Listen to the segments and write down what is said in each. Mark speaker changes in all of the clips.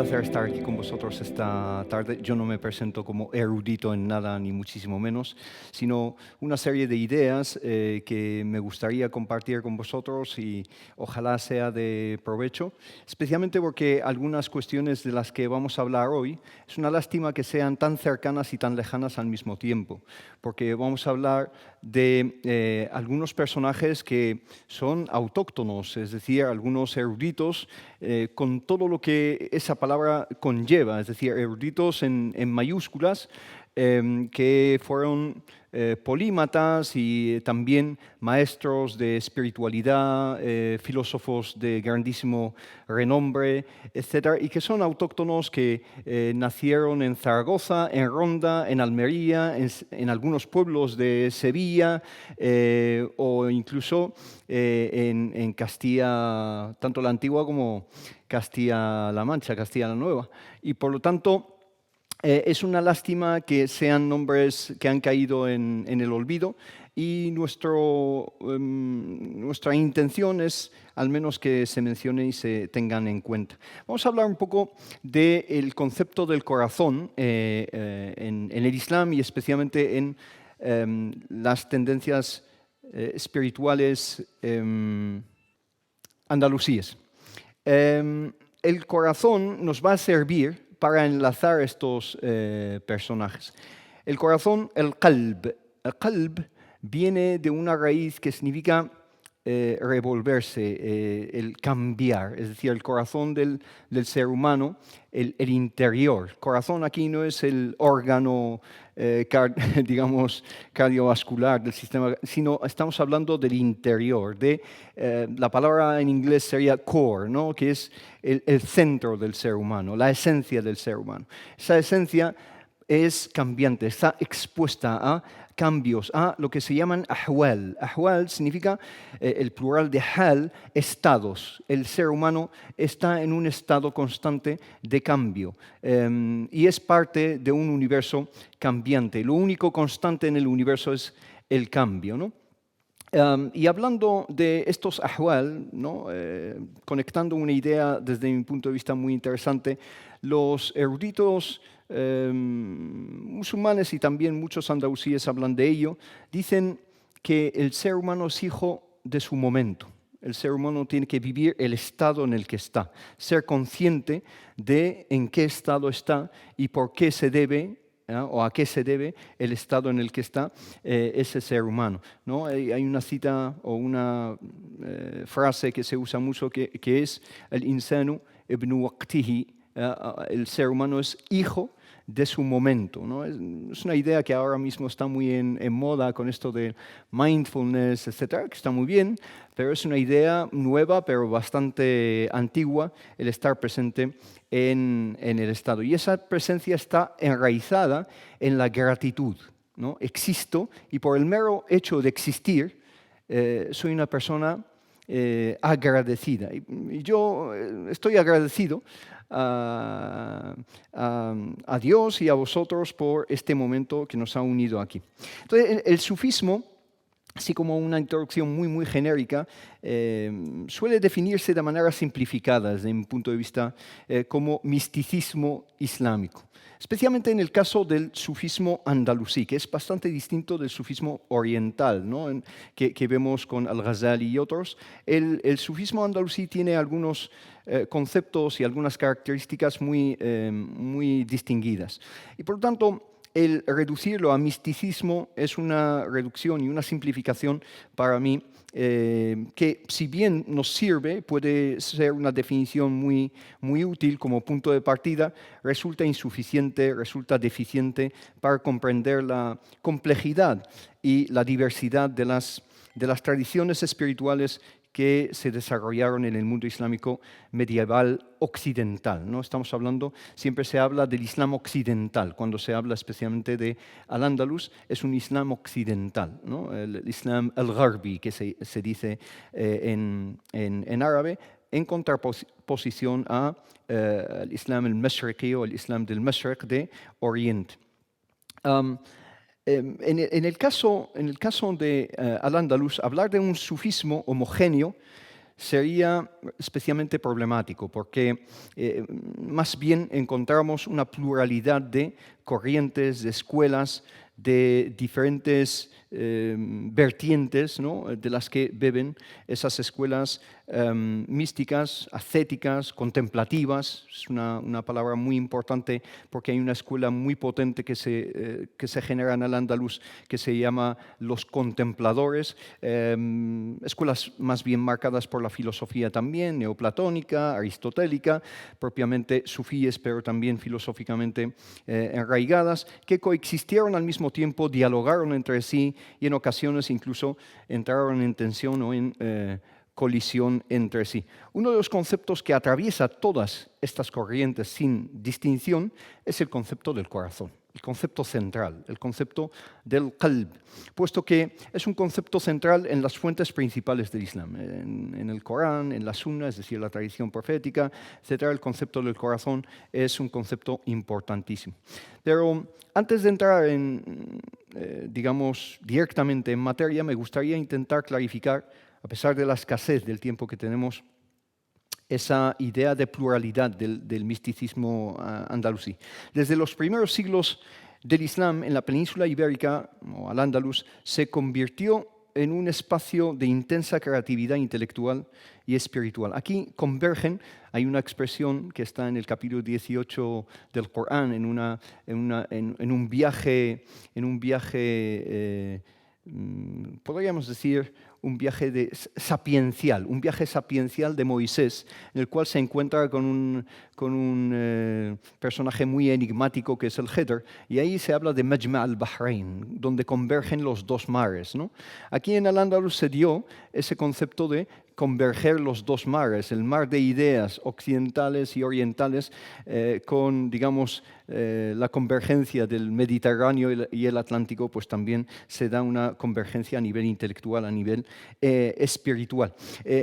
Speaker 1: placer estar aquí con vosotros esta tarde. Yo no me presento como erudito en nada, ni muchísimo menos, sino una serie de ideas que me gustaría compartir con vosotros y ojalá sea de provecho, especialmente porque algunas cuestiones de las que vamos a hablar hoy es una lástima que sean tan cercanas y tan lejanas al mismo tiempo, porque vamos a hablar de algunos personajes que son autóctonos, es decir, algunos eruditos con todo lo que esa palabra conlleva, es decir, eruditos en mayúsculas, que fueron polímatas y también maestros de espiritualidad, filósofos de grandísimo renombre, etcétera, y que son autóctonos que nacieron en Zaragoza, en Ronda, en Almería, en algunos pueblos de Sevilla o incluso en Castilla, tanto la antigua como Castilla-La Mancha, Castilla-La Nueva. Y por lo tanto, es una lástima que sean nombres que han caído en el olvido y nuestra intención es al menos que se mencione y se tengan en cuenta. Vamos a hablar un poco del concepto del corazón en el Islam y especialmente en las tendencias espirituales andalusíes. El corazón nos va a servir para enlazar estos personajes. El corazón, el qalb. El qalb viene de una raíz que significa revolverse, el cambiar, es decir, el corazón del ser humano, el interior. Corazón aquí no es el órgano, digamos, cardiovascular del sistema, sino estamos hablando del interior, la palabra en inglés sería core, ¿no? Que es el centro del ser humano, la esencia del ser humano. Esa esencia es cambiante, está expuesta a cambios, a lo que se llaman ahwal. Ahwal significa, el plural de hal, estados. El ser humano está en un estado constante de cambio y es parte de un universo cambiante. Lo único constante en el universo es el cambio, ¿no? Y hablando de estos ahwal, ¿no? Conectando una idea desde mi punto de vista muy interesante, los eruditos musulmanes y también muchos andalusíes hablan de ello, dicen que el ser humano es hijo de su momento. El ser humano tiene que vivir el estado en el que está, ser consciente de en qué estado está y por qué se debe o a qué se debe el estado en el que está ese ser humano, ¿no? Hay una cita o una frase que se usa mucho que es el insanu ibn waqtihi, el ser humano es hijo de su momento, ¿no? Es una idea que ahora mismo está muy en moda con esto de mindfulness, etcétera, que está muy bien, pero es una idea nueva, pero bastante antigua, el estar presente en el estado. Y esa presencia está enraizada en la gratitud, ¿no? Existo y por el mero hecho de existir, soy una persona agradecida. Y yo estoy agradecido a Dios y a vosotros por este momento que nos ha unido aquí. Entonces, el sufismo, así como una introducción muy genérica, suele definirse de manera simplificada desde mi punto de vista como misticismo islámico. Especialmente en el caso del sufismo andalusí, que es bastante distinto del sufismo oriental, ¿no? que vemos con Al-Ghazali y otros. El sufismo andalusí tiene algunos conceptos y algunas características muy distinguidas. Y por lo tanto, el reducirlo a misticismo es una reducción y una simplificación para mí que si bien nos sirve, puede ser una definición muy útil como punto de partida, resulta insuficiente, resulta deficiente para comprender la complejidad y la diversidad de las tradiciones espirituales que se desarrollaron en el mundo islámico medieval occidental, ¿no? Estamos hablando, siempre se habla del Islam occidental, cuando se habla especialmente de Al-Ándalus, es un Islam occidental, ¿no? El Islam al-Gharbi, que se dice en árabe, en contraposición al Islam al-Mashriqi o el Islam del Mashriq de Oriente. En el caso de Al-Ándalus, hablar de un sufismo homogéneo sería especialmente problemático porque más bien encontramos una pluralidad de corrientes, de escuelas, de diferentes vertientes, ¿no?, de las que beben esas escuelas místicas, ascéticas, contemplativas. Es una palabra muy importante porque hay una escuela muy potente que se genera en Al-Ándalus que se llama los contempladores, escuelas más bien marcadas por la filosofía también, neoplatónica, aristotélica, propiamente sufíes, pero también filosóficamente enraigadas, que coexistieron al mismo tiempo, dialogaron entre sí y en ocasiones incluso entraron en tensión o en colisión entre sí. Uno de los conceptos que atraviesa todas estas corrientes sin distinción es el concepto del corazón, el concepto central, el concepto del qalb, puesto que es un concepto central en las fuentes principales del Islam, en el Corán, en la Sunna, es decir, la tradición profética, etc. El concepto del corazón es un concepto importantísimo. Pero antes de entrar digamos, directamente en materia, me gustaría intentar clarificar, a pesar de la escasez del tiempo que tenemos, esa idea de pluralidad del misticismo andalusí. Desde los primeros siglos del Islam en la península ibérica, o Al-Ándalus, se convirtió en un espacio de intensa creatividad intelectual y espiritual. Aquí convergen, hay una expresión que está en el capítulo 18 del Corán, en un viaje, podríamos decir, un viaje sapiencial de Moisés, en el cual se encuentra con un personaje muy enigmático que es el Khidr, y ahí se habla de Majma' al-Bahrain, donde convergen los dos mares, ¿no? Aquí en Al-Ándalus se dio ese concepto de converger los dos mares, el mar de ideas occidentales y orientales, con, digamos, la convergencia del Mediterráneo y el Atlántico, pues también se da una convergencia a nivel intelectual, a nivel espiritual.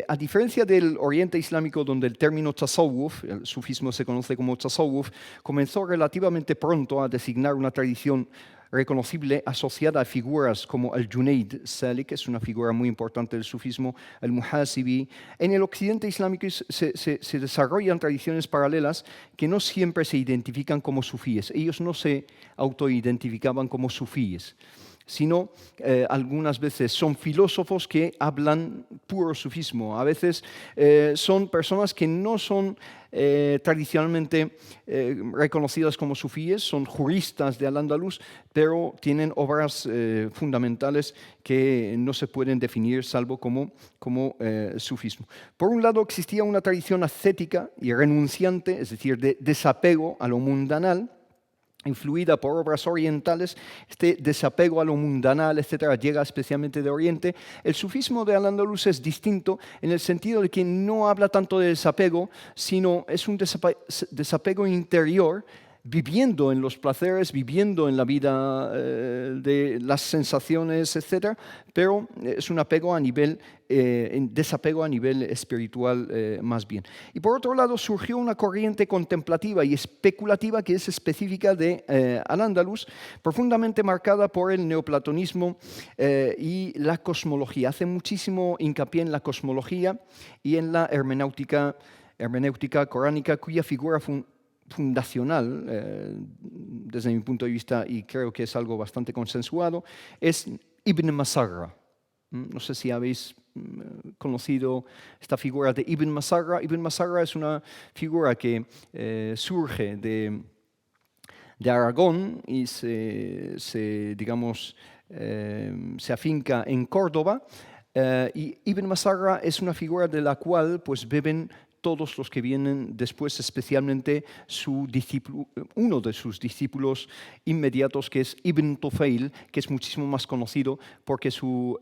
Speaker 1: A diferencia del Oriente Islámico, donde el término tasawwuf, el sufismo se conoce como tasawwuf, comenzó relativamente pronto a designar una tradición reconocible asociada a figuras como el Junaid Salik, que es una figura muy importante del sufismo, el Muhasibi. En el occidente islámico se desarrollan tradiciones paralelas que no siempre se identifican como sufíes. Ellos no se autoidentificaban como sufíes, sino algunas veces son filósofos que hablan puro sufismo. A veces son personas que no son tradicionalmente reconocidas como sufíes, son juristas de Al-Ándalus, pero tienen obras fundamentales que no se pueden definir salvo como sufismo. Por un lado existía una tradición ascética y renunciante, es decir, de desapego a lo mundanal, influida por obras orientales. Este desapego a lo mundanal, etcétera, llega especialmente de Oriente. El sufismo de Al-Ándalus es distinto en el sentido de que no habla tanto de desapego, sino es un desapego interior, viviendo en los placeres, viviendo en la vida de las sensaciones, etcétera, pero es un apego a nivel, desapego a nivel espiritual más bien. Y por otro lado surgió una corriente contemplativa y especulativa que es específica de Al-Ándalus, profundamente marcada por el neoplatonismo y la cosmología. Hace muchísimo hincapié en la cosmología y en la hermenéutica coránica, cuya figura fundacional, desde mi punto de vista, y creo que es algo bastante consensuado, es Ibn Masarra. No sé si habéis conocido esta figura de Ibn Masarra. Ibn Masarra es una figura que surge de Aragón y digamos, se afinca en Córdoba. Y Ibn Masarra es una figura de la cual pues beben todos los que vienen después, especialmente uno de sus discípulos inmediatos, que es Ibn Tufayl, que es muchísimo más conocido porque su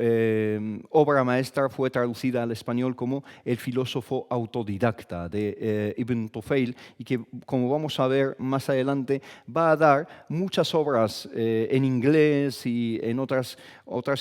Speaker 1: obra maestra fue traducida al español como El filósofo autodidacta de Ibn Tufayl, y que, como vamos a ver más adelante, va a dar muchas obras en inglés y en otras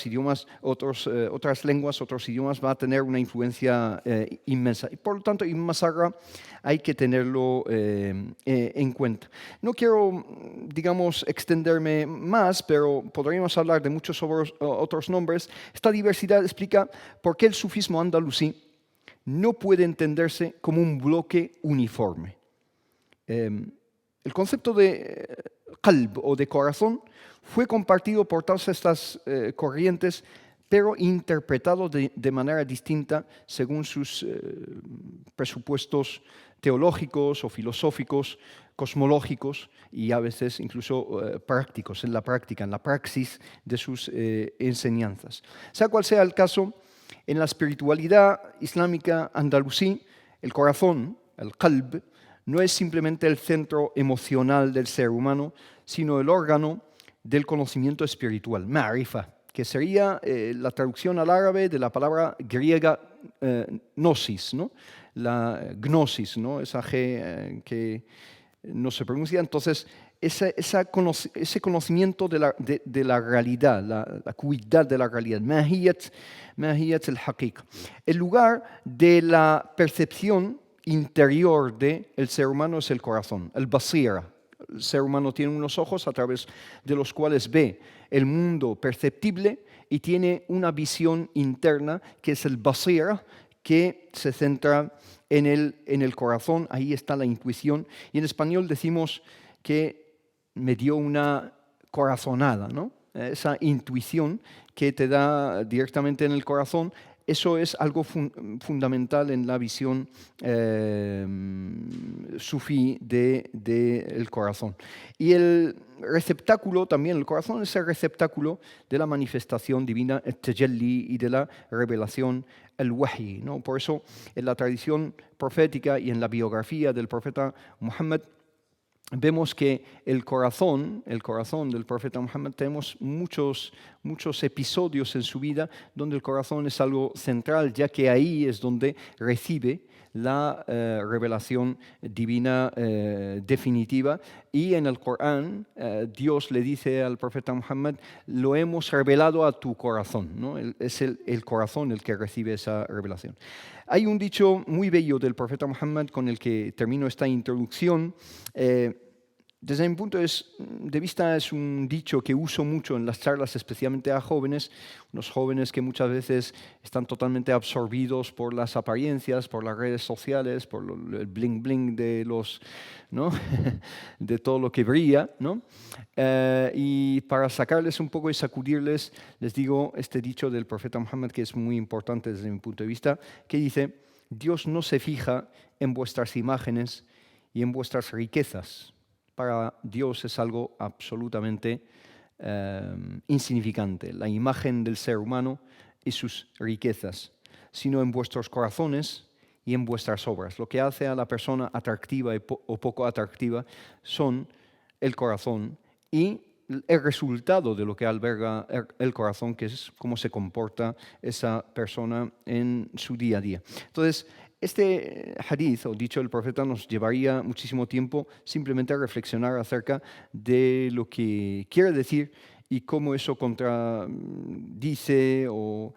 Speaker 1: idiomas, otras lenguas, otros idiomas, va a tener una influencia inmensa. Y por lo tanto, Ibn Masarra hay que tenerlo en cuenta. No quiero, digamos, extenderme más, pero podríamos hablar de muchos otros nombres. Esta diversidad explica por qué el sufismo andalusí no puede entenderse como un bloque uniforme. El concepto de qalb o de corazón fue compartido por todas estas corrientes, pero interpretado de manera distinta según sus presupuestos teológicos o filosóficos, cosmológicos y a veces incluso prácticos, en la práctica, en la praxis de sus enseñanzas. Sea cual sea el caso, en la espiritualidad islámica andalusí, el corazón, el qalb, no es simplemente el centro emocional del ser humano, sino el órgano del conocimiento espiritual, ma'rifa, que sería la traducción al árabe de la palabra griega gnosis, ¿no? La gnosis, ¿no? Esa G que no se pronuncia. Entonces, ese conocimiento de la realidad, la acuidad de la realidad, mahiyat al-haqiqa, el lugar de la percepción interior del ser humano es el corazón, el basira. El ser humano tiene unos ojos a través de los cuales ve el mundo perceptible y tiene una visión interna que es el basira, que se centra en el corazón. Ahí está la intuición. Y en español decimos que me dio una corazonada, ¿no? Esa intuición que te da directamente en el corazón. Eso es algo fundamental en la visión sufí del corazón. Y el receptáculo también, el corazón es el receptáculo de la manifestación divina, el tajalli, y de la revelación, el wahi, ¿no? Por eso en la tradición profética y en la biografía del profeta Muhammad, vemos que el corazón del profeta Muhammad, tenemos muchos episodios en su vida donde el corazón es algo central, ya que ahí es donde recibe la revelación divina definitiva. Y en el Corán, Dios le dice al profeta Muhammad, lo hemos revelado a tu corazón, ¿no? Es el corazón el que recibe esa revelación. Hay un dicho muy bello del profeta Muhammad con el que termino esta introducción. Desde mi punto de vista es un dicho que uso mucho en las charlas, especialmente a jóvenes, unos jóvenes que muchas veces están totalmente absorbidos por las apariencias, por las redes sociales, por el bling bling de ¿no? de todo lo que brilla, ¿no? Y para sacarles un poco y sacudirles, les digo este dicho del profeta Muhammad, que es muy importante desde mi punto de vista, que dice: Dios no se fija en vuestras imágenes y en vuestras riquezas. Para Dios es algo absolutamente insignificante, la imagen del ser humano y sus riquezas, sino en vuestros corazones y en vuestras obras. Lo que hace a la persona atractiva o poco atractiva son el corazón y el resultado de lo que alberga el corazón, que es cómo se comporta esa persona en su día a día. Entonces, este hadith, o dicho del profeta, nos llevaría muchísimo tiempo simplemente a reflexionar acerca de lo que quiere decir y cómo eso contradice o,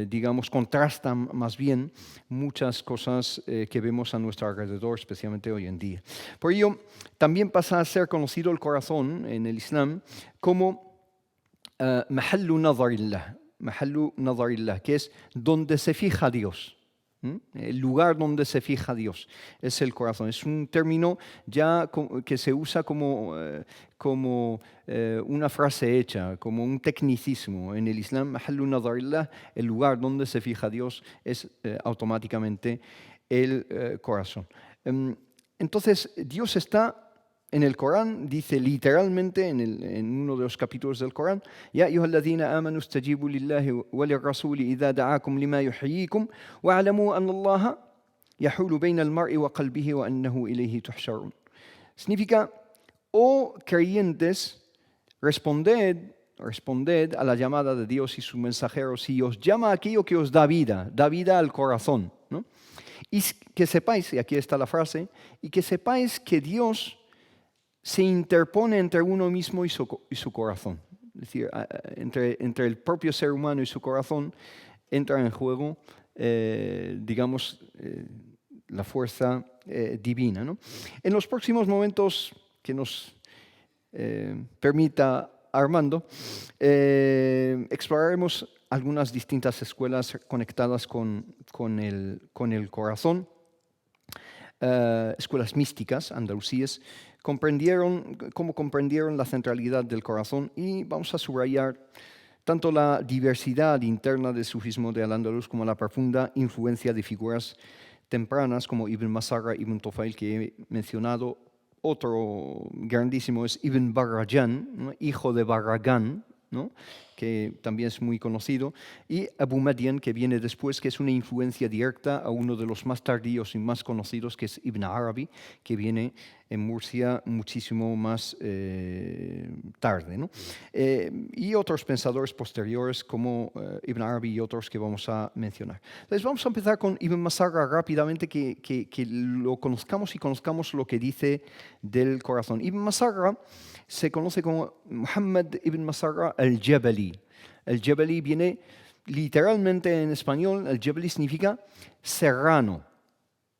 Speaker 1: digamos, contrasta más bien muchas cosas que vemos a nuestro alrededor, especialmente hoy en día. Por ello, también pasa a ser conocido el corazón en el Islam como mahallu nadarillah, que es donde se fija Dios. El lugar donde se fija Dios es el corazón. Es un término ya que se usa como una frase hecha, como un tecnicismo en el Islam. Mahallu nadarillah, el lugar donde se fija Dios, es automáticamente el corazón. Entonces, Dios está en el Corán, dice literalmente en uno de los capítulos del Corán: Ya ayyuhalladhina amanu istajibu lillahi wa lirrasuli idha da'akum lima yuhyikum wa'lamu anna Allaha yahulu bayna al-mar'i wa qalbihi wa annahu ilayhi tuhsharun. Significa: oh creyentes, responded a la llamada de Dios y su mensajero si os llama aquello que os da vida al corazón, ¿no? Y que sepáis, y aquí está la frase, y que sepáis que Dios se interpone entre uno mismo y su corazón. Es decir, entre el propio ser humano y su corazón entra en juego, digamos, la fuerza divina, ¿no? En los próximos momentos que nos permita Armando, exploraremos algunas distintas escuelas conectadas con el corazón, escuelas místicas andalusíes, comprendieron la centralidad del corazón, y vamos a subrayar tanto la diversidad interna del sufismo de Al-Ándalus como la profunda influencia de figuras tempranas como Ibn Masarra, Ibn Tufail, que he mencionado. Otro grandísimo es Ibn Barrajan, ¿no?, hijo de Barragán, ¿no?, que también es muy conocido, y Abu Madian, que viene después, que es una influencia directa a uno de los más tardíos y más conocidos, que es Ibn Arabi, que viene en Murcia muchísimo más tarde, ¿no? Y otros pensadores posteriores como Ibn Arabi y otros que vamos a mencionar. Entonces vamos a empezar con Ibn Masarra rápidamente, que lo conozcamos y conozcamos lo que dice del corazón. Ibn Masarra se conoce como Muhammad ibn Masarra al-Jabali. El Jabali viene literalmente en español, el Jabali significa serrano,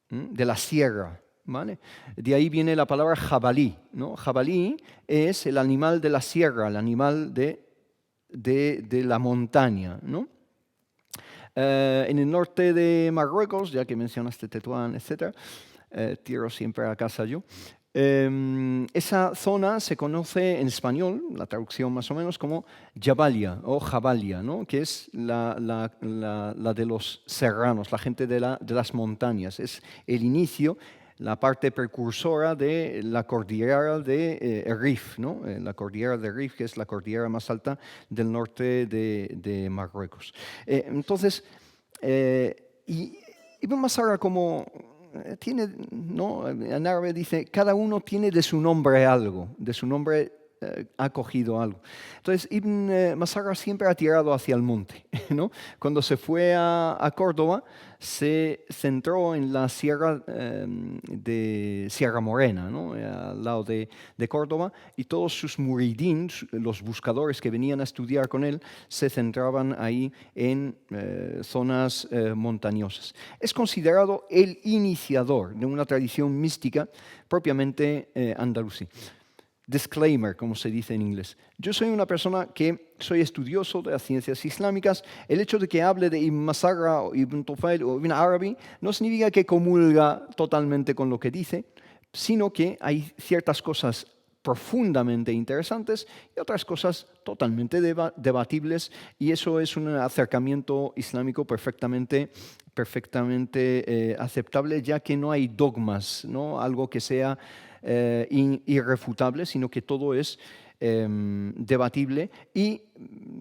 Speaker 1: de la sierra, ¿vale? De ahí viene la palabra jabalí, ¿no? Jabalí es el animal de la sierra, el animal de la montaña, ¿no? En el norte de Marruecos, ya que mencionaste Tetuán, etc., tiro siempre a casa yo. Esa zona se conoce en español, la traducción más o menos, como Jabalia o Jabalia, ¿no?, que es la de los serranos, la gente de las montañas. Es el inicio, la parte precursora de la cordillera de Rif, ¿no? La cordillera de Rif, que es la cordillera más alta del norte de Marruecos. Entonces, y Ibn Masarra como tiene, ¿no?, en árabe dice, cada uno tiene de su nombre algo, de su nombre ha cogido algo. Entonces Ibn Masarra siempre ha tirado hacia el monte, ¿no? Cuando se fue a Córdoba, se centró en la sierra de Sierra Morena, ¿no?, al lado de Córdoba, y todos sus muridín, los buscadores que venían a estudiar con él, se centraban ahí en zonas montañosas. Es considerado el iniciador de una tradición mística propiamente andalusí. Disclaimer, como se dice en inglés. Yo soy una persona que soy estudioso de las ciencias islámicas. El hecho de que hable de Ibn Masarra o Ibn Tufail o Ibn Arabi no significa que comulga totalmente con lo que dice, sino que hay ciertas cosas profundamente interesantes y otras cosas totalmente debatibles, y eso es un acercamiento islámico perfectamente aceptable, ya que no hay dogmas, ¿no?, algo que sea irrefutable, sino que todo es debatible, y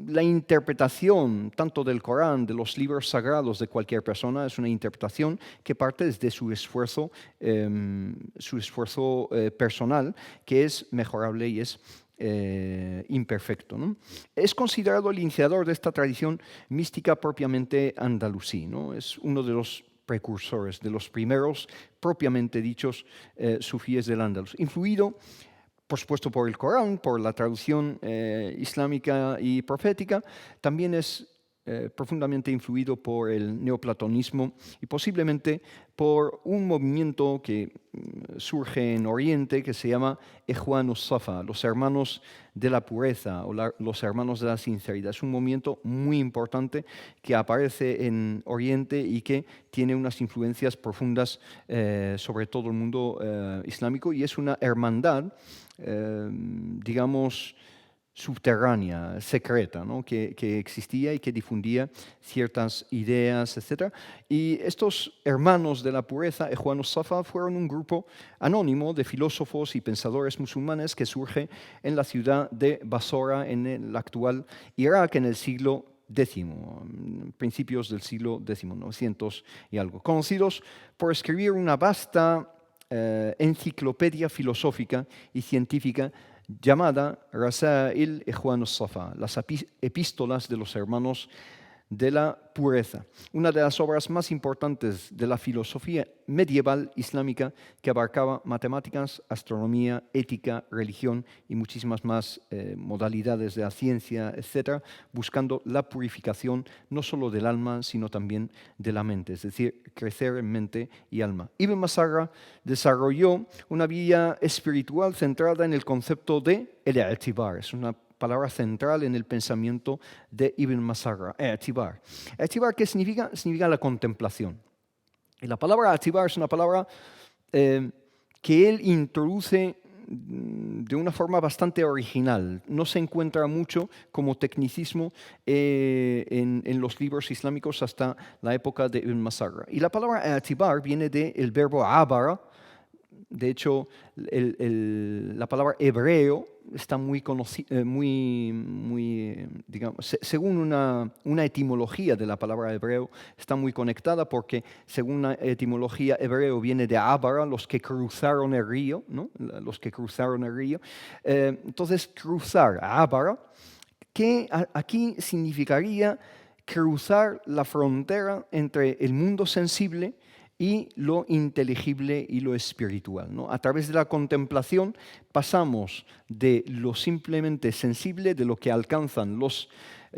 Speaker 1: la interpretación tanto del Corán, de los libros sagrados de cualquier persona, es una interpretación que parte desde su esfuerzo personal, que es mejorable y es imperfecto, ¿no? Es considerado el iniciador de esta tradición mística propiamente andalusí, ¿no? Es uno de los precursores, de los primeros propiamente dichos sufíes del Andalus, influido por supuesto por el Corán, por la traducción islámica y profética. También es profundamente influido por el neoplatonismo y posiblemente por un movimiento que surge en Oriente que se llama Ikhwanus Safa, los hermanos de la pureza o los hermanos de la sinceridad. Es un movimiento muy importante que aparece en Oriente y que tiene unas influencias profundas sobre todo el mundo islámico, y es una hermandad, digamos, subterránea, secreta, ¿no?, que existía y que difundía ciertas ideas, etc. Y estos hermanos de la pureza, Ikhwanus Safa, fueron un grupo anónimo de filósofos y pensadores musulmanes que surge en la ciudad de Basora, en el actual Irak, en el siglo X, principios del siglo X, 900 y algo, conocidos por escribir una vasta enciclopedia filosófica y científica llamada Rasail Ikhwanus Safa, las epístolas de los hermanos de la pureza, una de las obras más importantes de la filosofía medieval islámica, que abarcaba matemáticas, astronomía, ética, religión y muchísimas más modalidades de la ciencia, etc., buscando la purificación no solo del alma, sino también de la mente, es decir, crecer en mente y alma. Ibn Masarra desarrolló una vida espiritual centrada en el concepto de el i'tibar. Es una palabra central en el pensamiento de Ibn Masarra, i'tibar. I'tibar, ¿qué significa? Significa la contemplación. Y la palabra i'tibar es una palabra que él introduce de una forma bastante original. No se encuentra mucho como tecnicismo en los libros islámicos hasta la época de Ibn Masarra. Y la palabra i'tibar viene del verbo abara. De hecho, la palabra hebreo está muy conocida, digamos, según una etimología de la palabra hebreo, está muy conectada porque según una etimología hebreo viene de Ábara, los que cruzaron el río, ¿no? Los que cruzaron el río. Entonces, cruzar, Ábara, que aquí significaría cruzar la frontera entre el mundo sensible y lo inteligible y lo espiritual, ¿no? A través de la contemplación pasamos de lo simplemente sensible, de lo que alcanzan los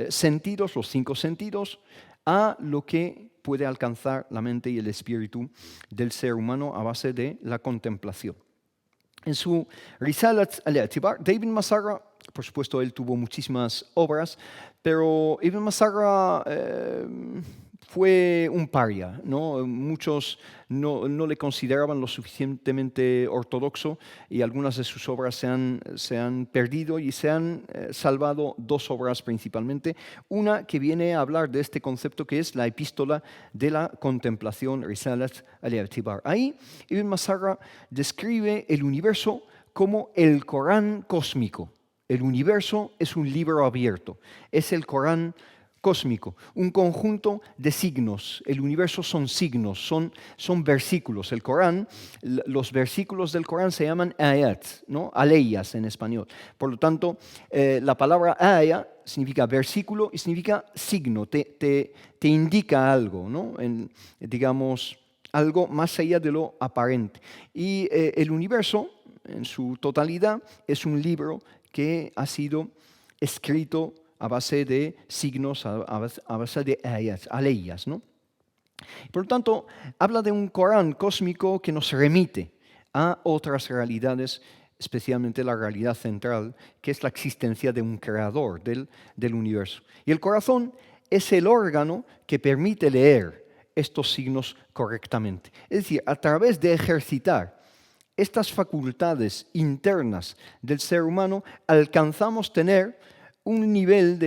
Speaker 1: sentidos, los 5 sentidos, a lo que puede alcanzar la mente y el espíritu del ser humano a base de la contemplación. En su Risalat al-I'tibar, de Ibn Masarra, por supuesto, él tuvo muchísimas obras, pero Ibn Masarra fue un paria, ¿no? Muchos no le consideraban lo suficientemente ortodoxo y algunas de sus obras se han perdido y se han salvado 2 obras principalmente. Una que viene a hablar de este concepto que es la epístola de la contemplación, Risalat al-I'tibar. Ahí Ibn Masarra describe el universo como el Corán cósmico. El universo es un libro abierto, es el Corán cósmico, un conjunto de signos. El universo son signos, son versículos. El Corán, los versículos del Corán se llaman ayat, ¿no? Aleyas en español. Por lo tanto, la palabra aya significa versículo y significa signo, te indica algo, ¿no? Digamos, algo más allá de lo aparente. Y el universo, en su totalidad, es un libro que ha sido escrito a base de signos, a base de ayat, aleyas, ¿no? Por lo tanto, habla de un Corán cósmico que nos remite a otras realidades, especialmente la realidad central, que es la existencia de un creador del universo. Y el corazón es el órgano que permite leer estos signos correctamente. Es decir, a través de ejercitar estas facultades internas del ser humano, alcanzamos tener un nivel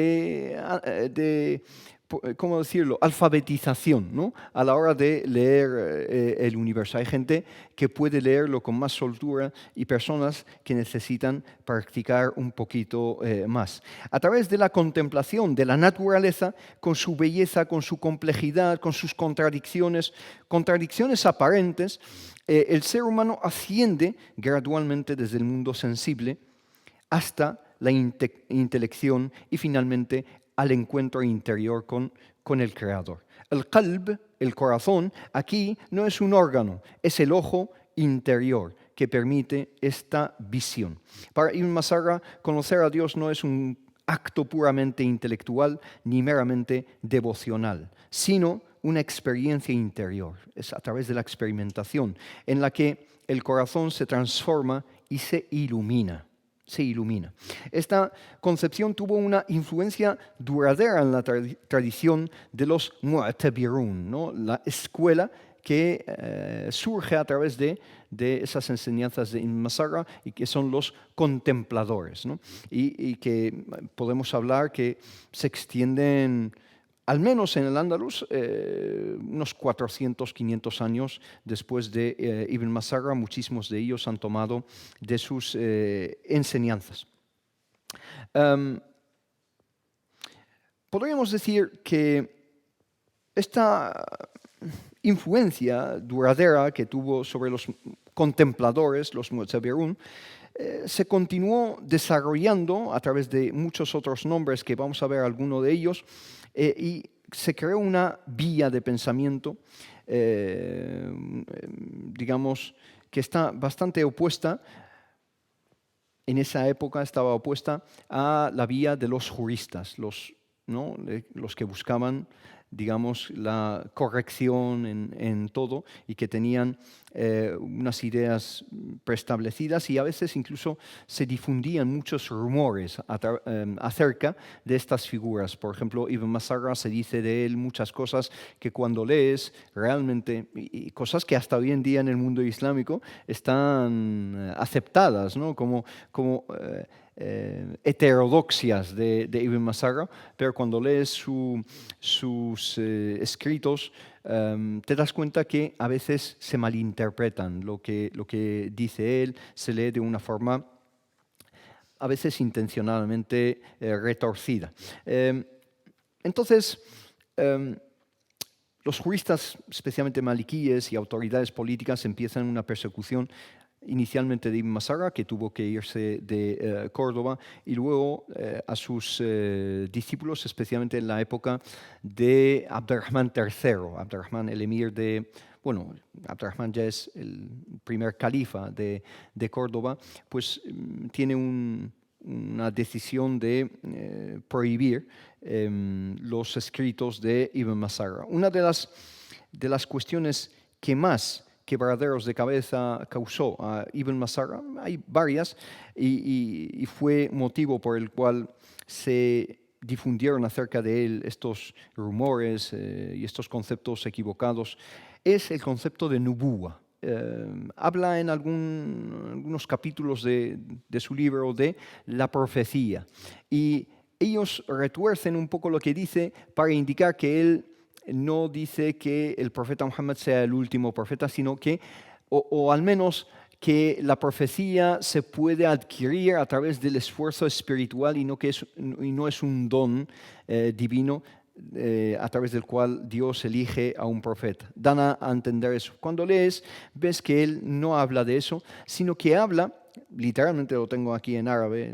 Speaker 1: ¿cómo decirlo?, alfabetización, ¿no? A la hora de leer el universo. Hay gente que puede leerlo con más soltura y personas que necesitan practicar un poquito más. A través de la contemplación de la naturaleza, con su belleza, con su complejidad, con sus contradicciones aparentes, el ser humano asciende gradualmente desde el mundo sensible hasta la intelección y finalmente al encuentro interior con el Creador. El qalb, el corazón, aquí no es un órgano, es el ojo interior que permite esta visión. Para Ibn Masarra, conocer a Dios no es un acto puramente intelectual ni meramente devocional, sino una experiencia interior. Es a través de la experimentación en la que el corazón se transforma y se ilumina. Esta concepción tuvo una influencia duradera en la tradición de los Mu'tabirun, ¿no? La escuela que surge a través de esas enseñanzas de Ibn Masarra y que son los contempladores, ¿no? Y que podemos hablar que se extienden, al menos en el Andaluz, unos 400, 500 años después de Ibn Masarra, muchísimos de ellos han tomado de sus enseñanzas. Podríamos decir que esta influencia duradera que tuvo sobre los contempladores, los Mu'tabirun, se continuó desarrollando a través de muchos otros nombres que vamos a ver alguno de ellos, y se creó una vía de pensamiento, digamos, que está bastante opuesta, en esa época estaba opuesta a la vía de los juristas, los que buscaban digamos, la corrección en todo y que tenían unas ideas preestablecidas y a veces incluso se difundían muchos rumores acerca de estas figuras. Por ejemplo, Ibn Masarra se dice de él muchas cosas que cuando lees realmente, y cosas que hasta hoy en día en el mundo islámico están aceptadas, ¿no? como heterodoxias de Ibn Masarra, pero cuando lees sus escritos te das cuenta que a veces se malinterpretan lo que dice él, se lee de una forma a veces intencionalmente retorcida. Entonces, los juristas, especialmente maliquíes y autoridades políticas, empiezan una persecución inicialmente de Ibn Masarra, que tuvo que irse de Córdoba, y luego a sus discípulos, especialmente en la época de Abderrahmán III. Abderrahmán, el emir de... Bueno, Abderrahmán ya es el primer califa de Córdoba, pues tiene una decisión de prohibir los escritos de Ibn Masarra. Una de las cuestiones que más quebraderos de cabeza causó a Ibn Masarra, hay varias, y fue motivo por el cual se difundieron acerca de él estos rumores y estos conceptos equivocados, es el concepto de nubuwa. Habla en algunos capítulos de su libro de la profecía, y ellos retuercen un poco lo que dice para indicar que él no dice que el profeta Muhammad sea el último profeta, sino que, o al menos que la profecía se puede adquirir a través del esfuerzo espiritual y no es un don divino a través del cual Dios elige a un profeta. Dan a entender eso. Cuando lees, ves que él no habla de eso, sino que habla, literalmente lo tengo aquí en árabe,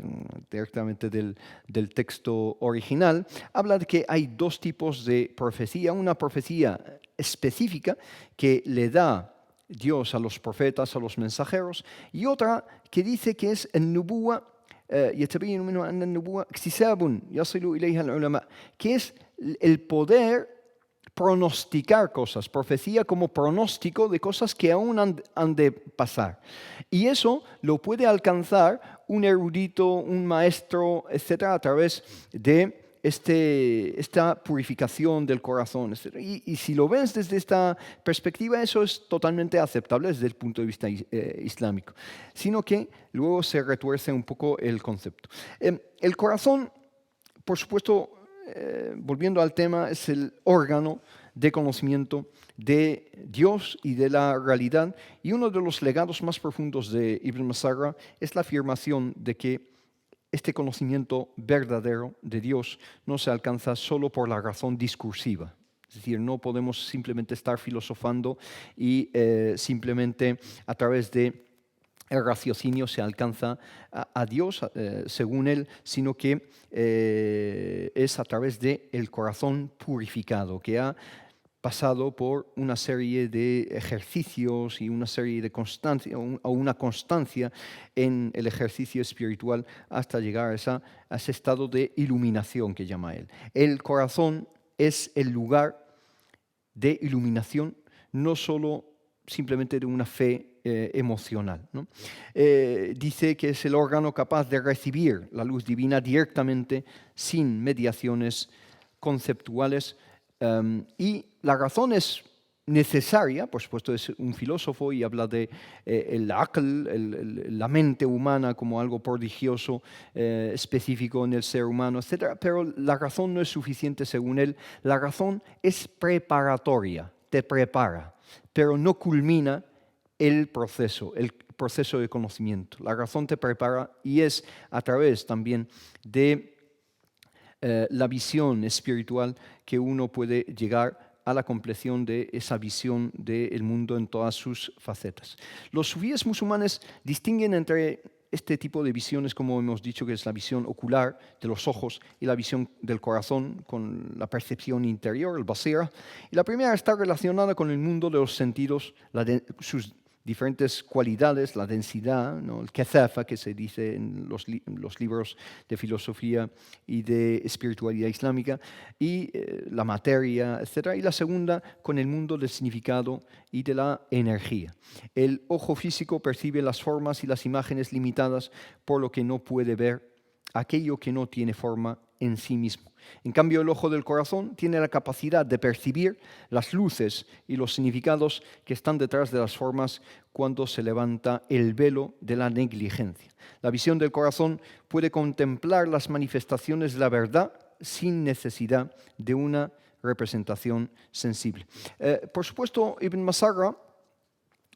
Speaker 1: directamente del texto original, habla de que hay dos tipos de profecía. Una profecía específica que le da Dios a los profetas, a los mensajeros, y otra que dice que es el nubuwa, يتبين منه أن النبوة اكتساب يصل إليها العلماء, que es el poder pronosticar cosas, profecía como pronóstico de cosas que aún han de pasar. Y eso lo puede alcanzar un erudito, un maestro, etcétera, a través de esta purificación del corazón, etc. Y si lo ves desde esta perspectiva, eso es totalmente aceptable desde el punto de vista islámico, sino que luego se retuerce un poco el concepto. El corazón, por supuesto, volviendo al tema, es el órgano de conocimiento de Dios y de la realidad, y uno de los legados más profundos de Ibn Masarra es la afirmación de que este conocimiento verdadero de Dios no se alcanza solo por la razón discursiva. Es decir, no podemos simplemente estar filosofando y simplemente a través de el raciocinio se alcanza a Dios, según él, sino que es a través del corazón purificado, que ha pasado por una serie de ejercicios y una serie de constancia, o una constancia en el ejercicio espiritual hasta llegar a ese estado de iluminación que llama él. El corazón es el lugar de iluminación, no solo simplemente de una fe emocional, ¿no? Dice que es el órgano capaz de recibir la luz divina directamente, sin mediaciones conceptuales, y la razón es necesaria, por supuesto es un filósofo y habla de el aql, la mente humana como algo prodigioso, específico en el ser humano, etc. Pero la razón no es suficiente según él. La razón es preparatoria, te prepara, pero no culmina el proceso de conocimiento. La razón te prepara y es a través también de la visión espiritual que uno puede llegar a la compleción de esa visión del mundo en todas sus facetas. Los sufíes musulmanes distinguen entre este tipo de visiones, como hemos dicho, que es la visión ocular de los ojos y la visión del corazón con la percepción interior, el basira. Y la primera está relacionada con el mundo de los sentidos, sus diferentes cualidades, la densidad, ¿no? El kezafa, que se dice en los libros de filosofía y de espiritualidad islámica, y la materia, etc. Y la segunda, con el mundo del significado y de la energía. El ojo físico percibe las formas y las imágenes limitadas, por lo que no puede ver aquello que no tiene forma en sí mismo. En cambio, el ojo del corazón tiene la capacidad de percibir las luces y los significados que están detrás de las formas cuando se levanta el velo de la negligencia. La visión del corazón puede contemplar las manifestaciones de la verdad sin necesidad de una representación sensible. Por supuesto, Ibn Masarra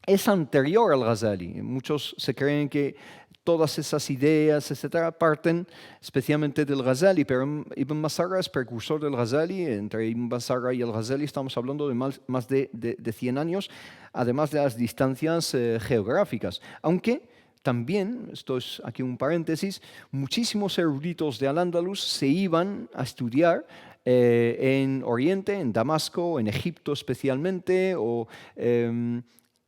Speaker 1: es anterior al Ghazali. Muchos se creen que todas esas ideas, etcétera, parten especialmente del Ghazali, pero Ibn Masarra es precursor del Ghazali. Entre Ibn Masarra y el Ghazali estamos hablando de más de 100 años, además de las distancias geográficas. Aunque también, esto es aquí un paréntesis, muchísimos eruditos de Al-Ándalus se iban a estudiar en Oriente, en Damasco, en Egipto especialmente, o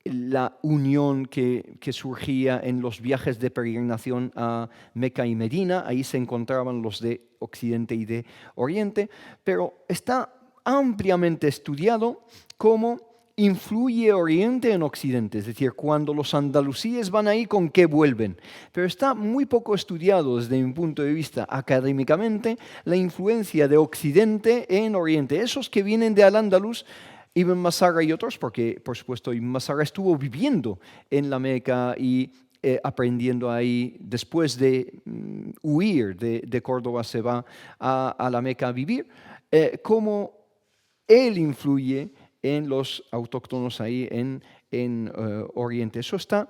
Speaker 1: la unión que surgía en los viajes de peregrinación a Meca y Medina. Ahí se encontraban los de Occidente y de Oriente, pero está ampliamente estudiado cómo influye Oriente en Occidente, es decir, cuando los andalusíes van ahí, ¿con qué vuelven? Pero está muy poco estudiado desde mi punto de vista académicamente la influencia de Occidente en Oriente. Esos que vienen de Al-Ándalus, Ibn Masarra y otros, porque por supuesto Ibn Masarra estuvo viviendo en la Meca y aprendiendo ahí, después de huir de Córdoba, se va a la Meca a vivir, cómo él influye en los autóctonos ahí en Oriente. Eso está,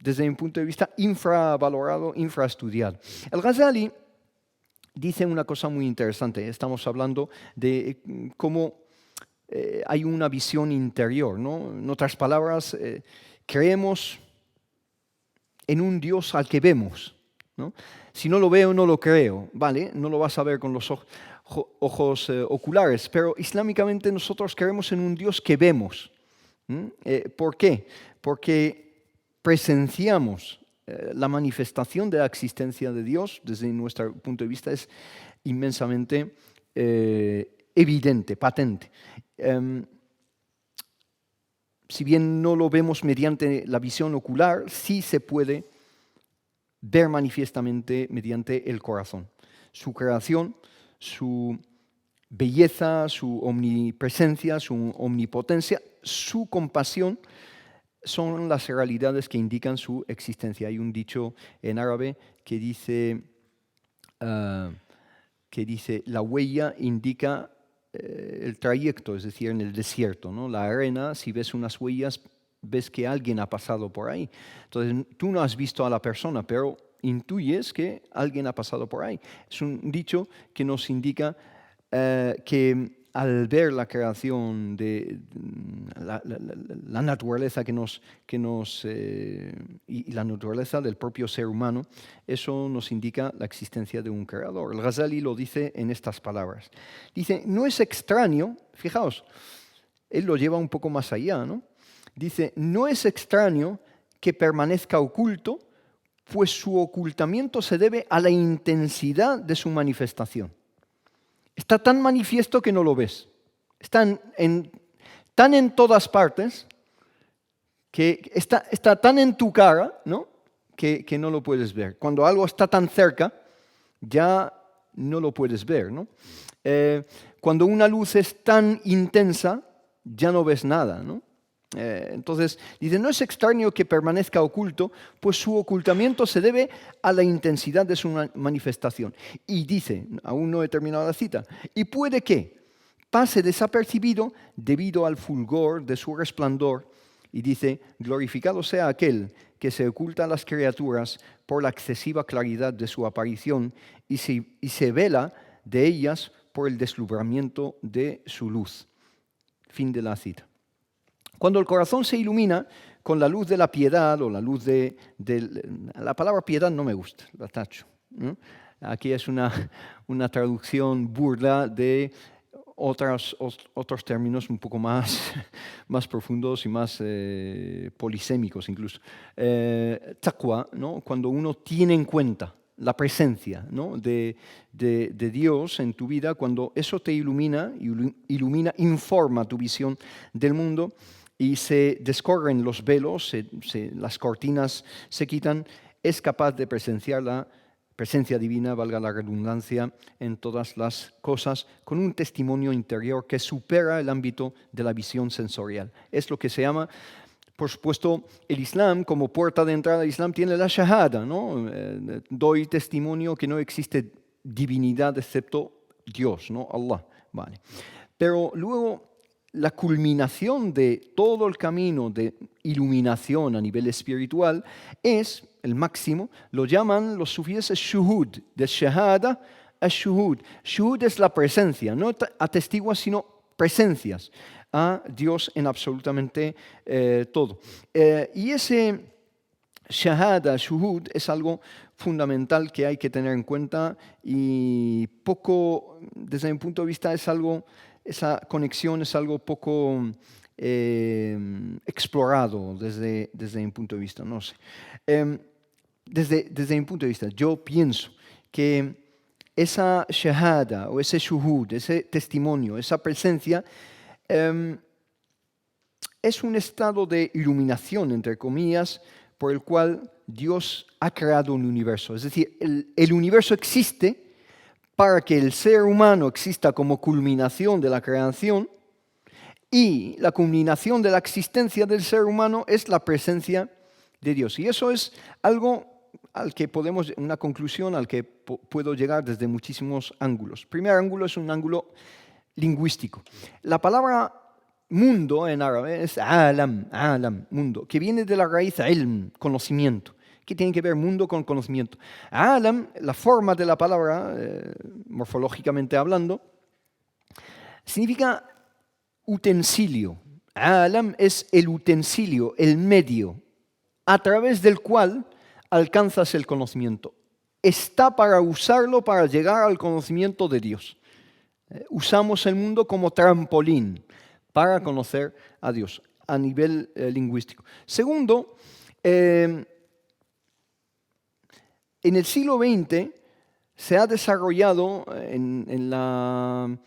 Speaker 1: desde mi punto de vista, infravalorado, infraestudiado. El Ghazali dice una cosa muy interesante. Estamos hablando de cómo hay una visión interior, ¿no? En otras palabras, creemos en un Dios al que vemos, ¿no? Si no lo veo, no lo creo, ¿vale? No lo vas a ver con los ojos oculares, pero islámicamente nosotros creemos en un Dios que vemos. ¿Por qué? Porque presenciamos la manifestación de la existencia de Dios, desde nuestro punto de vista, es inmensamente evidente, patente. Si bien no lo vemos mediante la visión ocular, sí se puede ver manifiestamente mediante el corazón. Su creación, su belleza, su omnipresencia, su omnipotencia, su compasión, son las realidades que indican su existencia. Hay un dicho en árabe que dice la huella indica el trayecto, es decir, en el desierto, ¿no? La arena, si ves unas huellas, ves que alguien ha pasado por ahí. Entonces, tú no has visto a la persona, pero intuyes que alguien ha pasado por ahí. Es un dicho que nos indica que al ver la creación de la naturaleza y la naturaleza del propio ser humano, eso nos indica la existencia de un creador. El Ghazali lo dice en estas palabras. Dice, no es extraño, fijaos, él lo lleva un poco más allá, ¿no? Dice, no es extraño que permanezca oculto, pues su ocultamiento se debe a la intensidad de su manifestación. Está tan manifiesto que no lo ves. Está tan en todas partes, que está tan en tu cara, ¿no? que no lo puedes ver. Cuando algo está tan cerca, ya no lo puedes ver, ¿no? Cuando una luz es tan intensa, ya no ves nada, ¿no? Entonces, dice, no es extraño que permanezca oculto, pues su ocultamiento se debe a la intensidad de su manifestación. Y dice, aún no he terminado la cita, y puede que pase desapercibido debido al fulgor de su resplandor. Y dice, glorificado sea aquel que se oculta a las criaturas por la excesiva claridad de su aparición y se vela de ellas por el deslumbramiento de su luz. Fin de la cita. Cuando el corazón se ilumina con la luz de la piedad o la luz la palabra piedad no me gusta, la tacho, ¿no? Aquí es una traducción burda de otros términos un poco más, más profundos y más polisémicos incluso. Taqwa, ¿no? Cuando uno tiene en cuenta la presencia, ¿no? de Dios en tu vida, cuando eso te ilumina, informa tu visión del mundo y se descorren los velos, las cortinas se quitan, es capaz de presenciar la presencia divina, valga la redundancia, en todas las cosas, con un testimonio interior que supera el ámbito de la visión sensorial. Es lo que se llama, por supuesto, el Islam, como puerta de entrada al Islam, tiene la shahada, ¿no? Doy testimonio que no existe divinidad excepto Dios, ¿no? Allah. Vale. Pero luego, la culminación de todo el camino de iluminación a nivel espiritual es el máximo, lo llaman los sufíes shuhud, de shahada a shuhud. Shuhud es la presencia, no atestiguas, sino presencias a Dios en absolutamente todo. Y ese shahada, shuhud, es algo fundamental que hay que tener en cuenta y poco, desde mi punto de vista, esa conexión es algo poco explorado desde mi punto de vista, no sé. Desde mi punto de vista, yo pienso que esa shahada o ese shuhud, ese testimonio, esa presencia, es un estado de iluminación, entre comillas, por el cual Dios ha creado un universo. Es decir, el universo existe para que el ser humano exista como culminación de la creación, y la culminación de la existencia del ser humano es la presencia de Dios. Y eso es algo al que una conclusión al que puedo llegar desde muchísimos ángulos. El primer ángulo es un ángulo lingüístico. La palabra mundo en árabe es alam, mundo, que viene de la raíz ilm, conocimiento. ¿Qué tiene que ver mundo con conocimiento? Alam, la forma de la palabra, morfológicamente hablando, significa utensilio. Alam es el utensilio, el medio, a través del cual alcanzas el conocimiento. Está para usarlo para llegar al conocimiento de Dios. Usamos el mundo como trampolín para conocer a Dios a nivel lingüístico. Segundo, en el siglo XX se ha desarrollado en la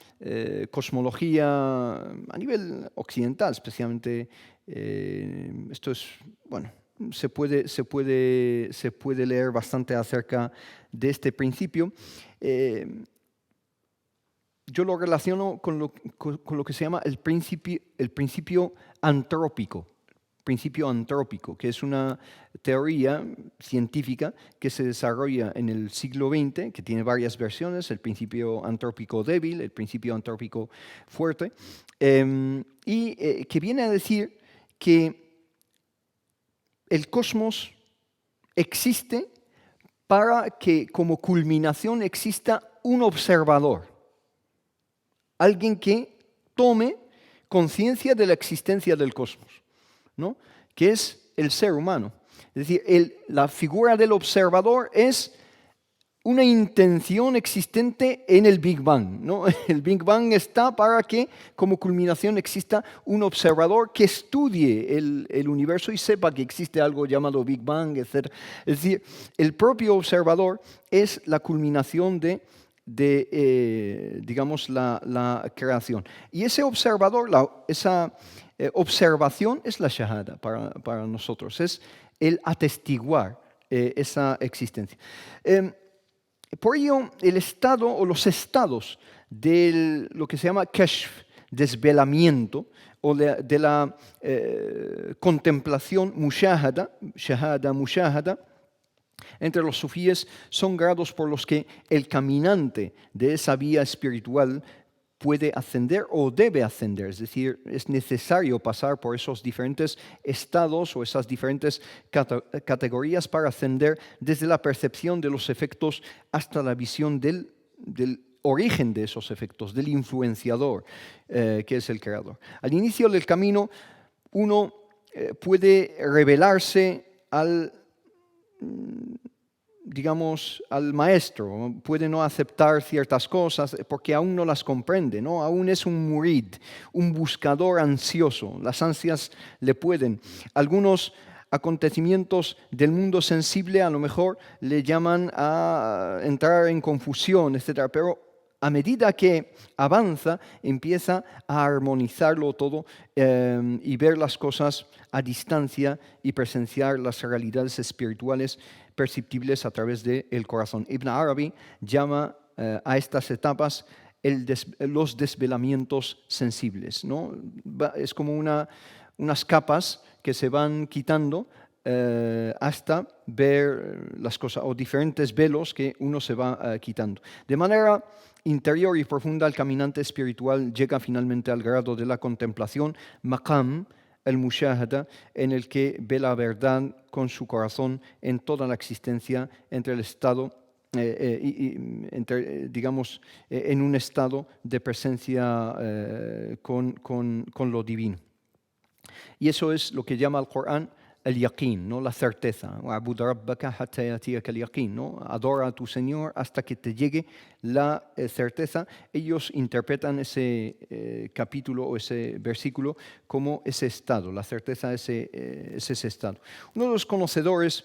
Speaker 1: cosmología a nivel occidental, especialmente, esto es, bueno, se puede leer bastante acerca de este principio. Yo lo relaciono con lo que se llama el principio antrópico. Principio antrópico, que es una teoría científica que se desarrolla en el siglo XX, que tiene varias versiones, el principio antrópico débil, el principio antrópico fuerte, y que viene a decir que el cosmos existe para que como culminación exista un observador, alguien que tome conciencia de la existencia del cosmos, ¿no? Que es el ser humano. Es decir, la figura del observador es una intención existente en el Big Bang, ¿no? El Big Bang está para que como culminación exista un observador que estudie el universo y sepa que existe algo llamado Big Bang, etc. Es decir, el propio observador es la culminación de digamos, la creación. Y ese observador, esa observación es la shahada para nosotros, es el atestiguar esa existencia. Por ello, el estado o los estados de lo que se llama kashf, desvelamiento, o de la contemplación mushahada, shahada, mushahada, entre los sufíes son grados por los que el caminante de esa vía espiritual puede ascender o debe ascender, es decir, es necesario pasar por esos diferentes estados o esas diferentes categorías para ascender desde la percepción de los efectos hasta la visión del origen de esos efectos, del influenciador, que es el creador. Al inicio del camino, uno puede revelarse al digamos, al maestro, puede no aceptar ciertas cosas porque aún no las comprende, ¿no? Aún es un murid, un buscador ansioso, las ansias le pueden. Algunos acontecimientos del mundo sensible a lo mejor le llaman a entrar en confusión, etc. Pero a medida que avanza, empieza a armonizarlo todo y ver las cosas a distancia y presenciar las realidades espirituales perceptibles a través del corazón. Ibn Arabi llama a estas etapas los desvelamientos sensibles, ¿no? Es como unas capas que se van quitando hasta ver las cosas, o diferentes velos que uno se va quitando. De manera interior y profunda, el caminante espiritual llega finalmente al grado de la contemplación, maqam, el mushahada, en el que ve la verdad con su corazón en toda la existencia entre el estado, digamos, en un estado de presencia con lo divino. Y eso es lo que llama el Corán el yaqin, ¿no? La certeza. Wa'bud rabbaka hatta yatiyaka el yaqin, ¿no? Adora a tu Señor hasta que te llegue la certeza. Ellos interpretan ese capítulo o ese versículo como ese estado. La certeza es ese estado. Uno de los conocedores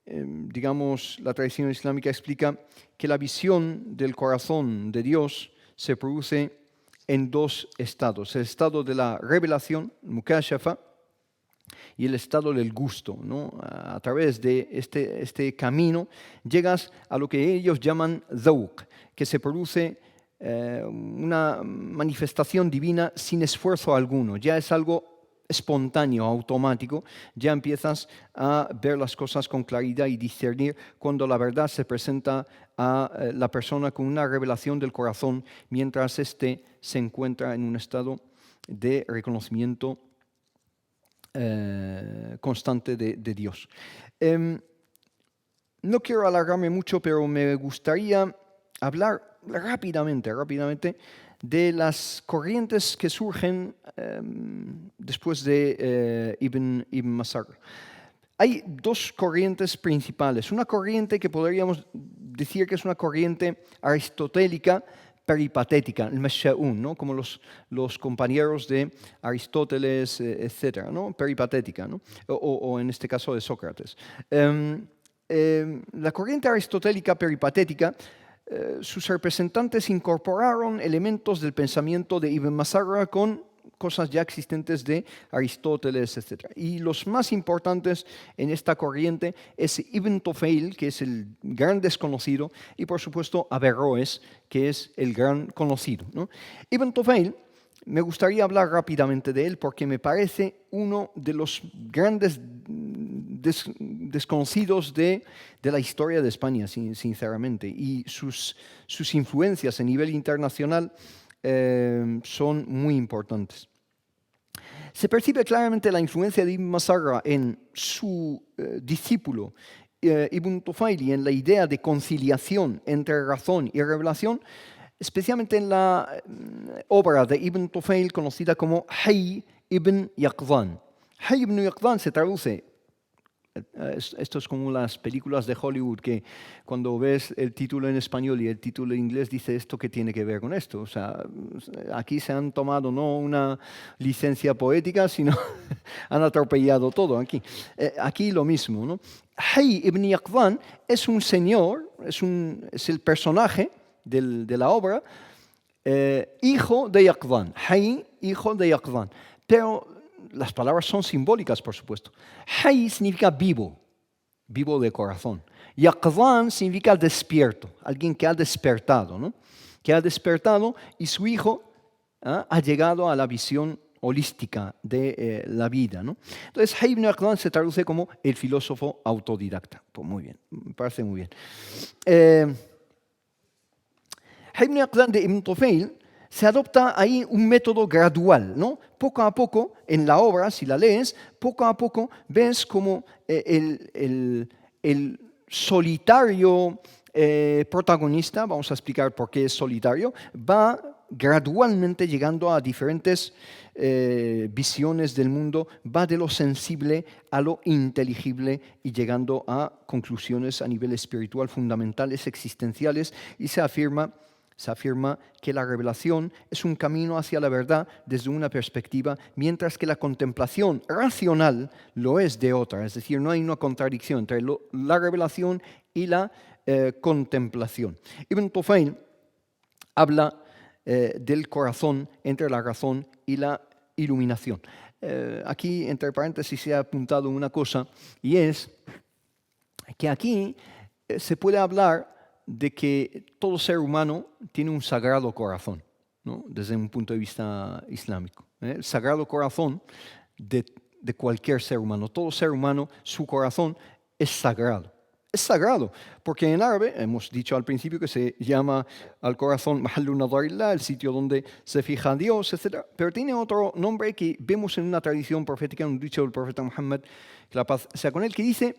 Speaker 1: digamos, la tradición islámica explica que la visión del corazón de Dios se produce en dos estados, el estado de la revelación, mukashafa, y el estado del gusto, ¿no? A través de este camino llegas a lo que ellos llaman dhawq, que se produce una manifestación divina sin esfuerzo alguno, ya es algo espontáneo, automático, ya empiezas a ver las cosas con claridad y discernir cuando la verdad se presenta a la persona con una revelación del corazón, mientras éste se encuentra en un estado de reconocimiento constante de Dios. No quiero alargarme mucho, pero me gustaría hablar rápidamente de las corrientes que surgen después de Ibn Masar. Hay dos corrientes principales. Una corriente que podríamos decir que es una corriente aristotélica peripatética, el Masha'un, ¿no? Como los compañeros de Aristóteles, etc., ¿no? Peripatética, ¿no? O en este caso de Sócrates. La corriente aristotélica peripatética, sus representantes incorporaron elementos del pensamiento de Ibn Masarra con cosas ya existentes de Aristóteles, etc. Y los más importantes en esta corriente es Ibn Tufayl, que es el gran desconocido, y por supuesto Averroes, que es el gran conocido, ¿no? Ibn Tufayl, me gustaría hablar rápidamente de él porque me parece uno de los grandes desconocidos de la historia de España, sinceramente, y sus influencias a nivel internacional son muy importantes. Se percibe claramente la influencia de Ibn Masarra en su discípulo Ibn Tufayl y en la idea de conciliación entre razón y revelación, especialmente en la obra de Ibn Tufayl conocida como Hayy ibn Yaqzan. Hayy ibn Yaqzan se traduce, esto es como las películas de Hollywood, que cuando ves el título en español y el título en inglés dice esto que tiene que ver con esto. O sea, aquí se han tomado no una licencia poética, sino han atropellado todo aquí. Aquí lo mismo, ¿no? Hayy ibn Yaqzan es un señor, es el personaje de la obra, hijo de Yaqzan. Hayy, hijo de Yaqzan. Pero las palabras son simbólicas, por supuesto. Hayy significa vivo, vivo de corazón. Yaqzan significa despierto, alguien que ha despertado, ¿no? Que ha despertado y su hijo ha llegado a la visión holística de la vida, ¿no? Entonces, Hayy ibn Yaqzan se traduce como el filósofo autodidacta. Pues muy bien, me parece muy bien. Hayy ibn Yaqzan de Ibn Tufayl se adopta ahí un método gradual, ¿no? Poco a poco, en la obra, si la lees, poco a poco ves como el solitario protagonista, vamos a explicar por qué es solitario, va gradualmente llegando a diferentes visiones del mundo, va de lo sensible a lo inteligible y llegando a conclusiones a nivel espiritual fundamentales, existenciales, y se afirma que la revelación es un camino hacia la verdad desde una perspectiva, mientras que la contemplación racional lo es de otra. Es decir, no hay una contradicción entre la revelación y la contemplación. Ibn Tufayl habla del corazón entre la razón y la iluminación. Aquí, entre paréntesis, se ha apuntado una cosa, y es que aquí se puede hablar de que todo ser humano tiene un sagrado corazón, ¿no? Desde un punto de vista islámico. El sagrado corazón de cualquier ser humano. Todo ser humano, su corazón es sagrado. Es sagrado, porque en árabe, hemos dicho al principio que se llama al corazón Mahallu Nadarillah, el sitio donde se fija Dios, etc. Pero tiene otro nombre que vemos en una tradición profética, en un dicho del profeta Muhammad, que la paz sea con él, que dice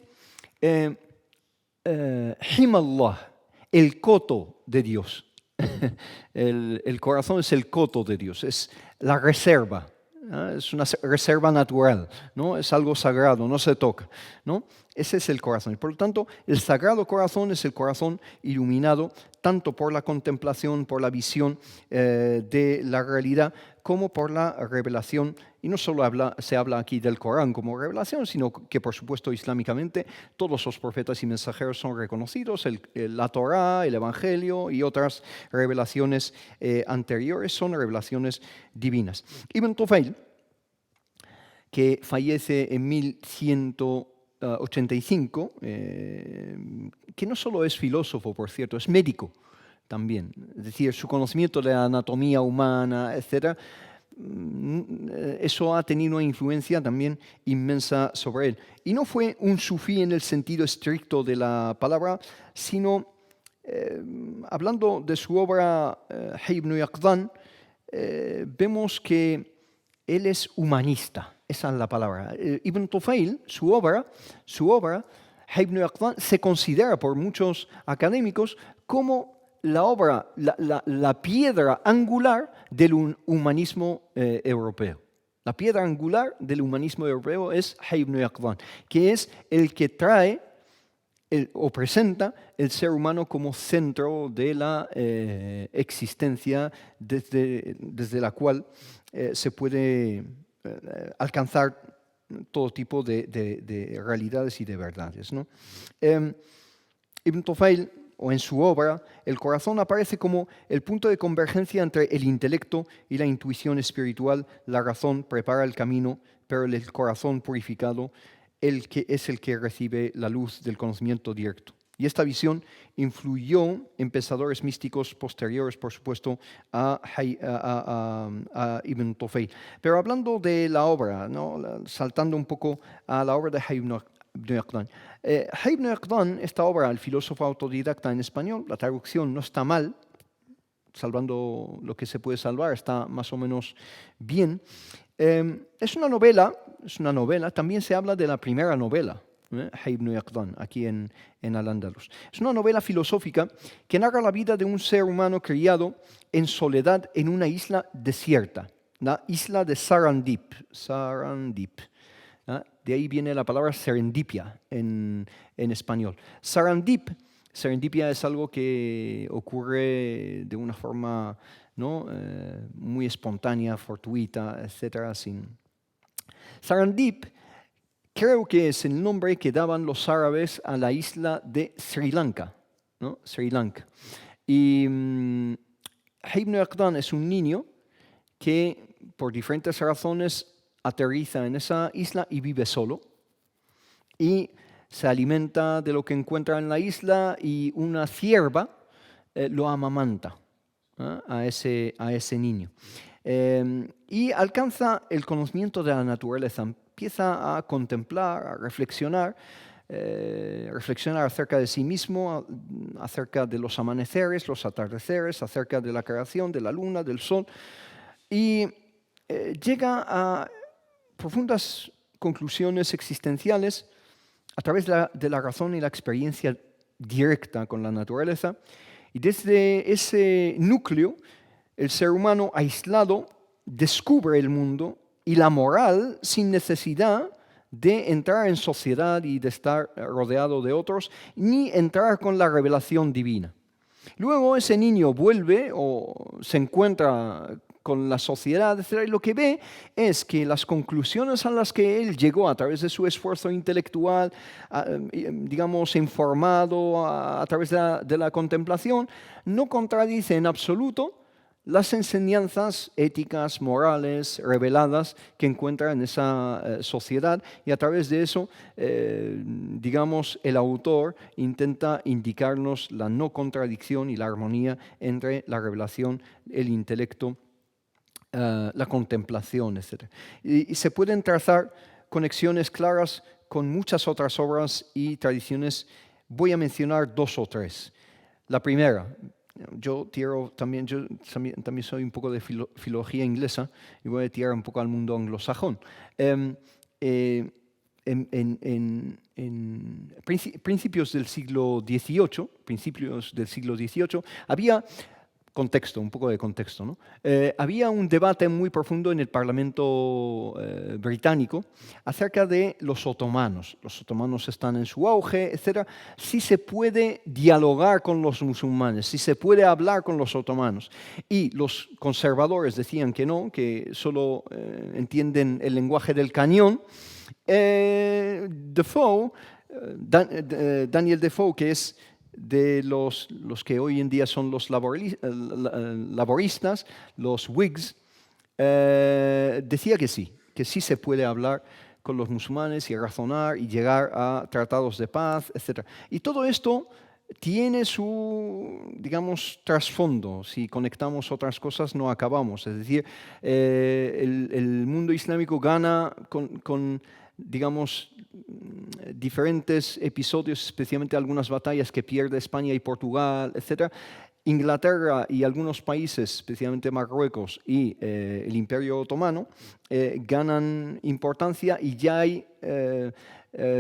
Speaker 1: Himallah, el coto de Dios. El corazón es el coto de Dios, es la reserva. Es una reserva natural, ¿no? Es algo sagrado, no se toca, ¿no? Ese es el corazón. Y por lo tanto, el sagrado corazón es el corazón iluminado tanto por la contemplación, por la visión de la realidad, como por la revelación. Y no solo se habla aquí del Corán como revelación, sino que, por supuesto, islámicamente, todos los profetas y mensajeros son reconocidos. La Torá, el Evangelio y otras revelaciones anteriores son revelaciones divinas. Ibn Tufayl, que fallece en 1185, que no solo es filósofo, por cierto, es médico también. Es decir, su conocimiento de la anatomía humana, etc., eso ha tenido una influencia también inmensa sobre él. Y no fue un sufí en el sentido estricto de la palabra, sino, hablando de su obra Hayy ibn Yaqdhan, vemos que él es humanista. Esa es la palabra. Ibn Tufayl, su obra, Hayy ibn Yaqdhan, se considera por muchos académicos como la obra, la piedra angular del humanismo europeo. La piedra angular del humanismo europeo es Hayy ibn Yaqdhan, que es el que trae o presenta el ser humano como centro de la existencia desde la cual se puede alcanzar todo tipo de realidades y de verdades, ¿no? Ibn Tufayl, o en su obra, el corazón aparece como el punto de convergencia entre el intelecto y la intuición espiritual. La razón prepara el camino, pero el corazón purificado es el que recibe la luz del conocimiento directo. Y esta visión influyó en pensadores místicos posteriores, por supuesto, a Ibn Tufayl. Pero hablando de la obra, ¿no? Saltando un poco a la obra de Hayy ibn Yaqdhan. Hayy ibn Yaqdhan, esta obra, el filósofo autodidacta en español, la traducción no está mal, salvando lo que se puede salvar, está más o menos bien. Es una novela, también se habla de la primera novela, Hayy ibn Yaqdhan, aquí en Al-Ándalus. Es una novela filosófica que narra la vida de un ser humano criado en soledad en una isla desierta, la isla de Sarandip. De ahí viene la palabra serendipia en español. Serendipia es algo que ocurre de una forma, ¿no? Muy espontánea, fortuita, etc. Sarandip creo que es el nombre que daban los árabes a la isla de Sri Lanka, ¿no? Sri Lanka. Y Hayy ibn Yaqdhan es un niño que por diferentes razones aterriza en esa isla y vive solo. Y se alimenta de lo que encuentra en la isla y una cierva lo amamanta a ese niño. Y alcanza el conocimiento de la naturaleza. Empieza a contemplar, a reflexionar acerca de sí mismo, acerca de los amaneceres, los atardeceres, acerca de la creación, de la luna, del sol. Y llega a profundas conclusiones existenciales a través de la razón y la experiencia directa con la naturaleza. Y desde ese núcleo El ser humano aislado descubre el mundo y la moral sin necesidad de entrar en sociedad y de estar rodeado de otros, ni entrar con la revelación divina. Luego ese niño vuelve o se encuentra con la sociedad, etc. Y lo que ve es que las conclusiones a las que él llegó a través de su esfuerzo intelectual, digamos, informado a través de la contemplación, no contradice en absoluto las enseñanzas éticas, morales, reveladas que encuentra en esa sociedad, y a través de eso, digamos, el autor intenta indicarnos la no contradicción y la armonía entre la revelación, el intelecto, la contemplación, etc. Y se pueden trazar conexiones claras con muchas otras obras y tradiciones. Voy a mencionar 2 o 3. La primera, yo también soy un poco de filología inglesa y voy a tirar un poco al mundo anglosajón. En principios del siglo XVIII, había contexto, un poco de contexto, ¿no? Había un debate muy profundo en el Parlamento británico acerca de los otomanos. Los otomanos están en su auge, etc. Si se puede dialogar con los musulmanes, si se puede hablar con los otomanos. Y los conservadores decían que no, que solo entienden el lenguaje del cañón. Daniel Defoe, que es de los que hoy en día son los laboristas, los Whigs, decía que sí se puede hablar con los musulmanes y razonar y llegar a tratados de paz, etc. Y todo esto tiene su, digamos, trasfondo. Si conectamos otras cosas no acabamos. Es decir, el mundo islámico gana con digamos, diferentes episodios, especialmente algunas batallas que pierde España y Portugal, etc. Inglaterra y algunos países, especialmente Marruecos y el Imperio Otomano, ganan importancia y ya hay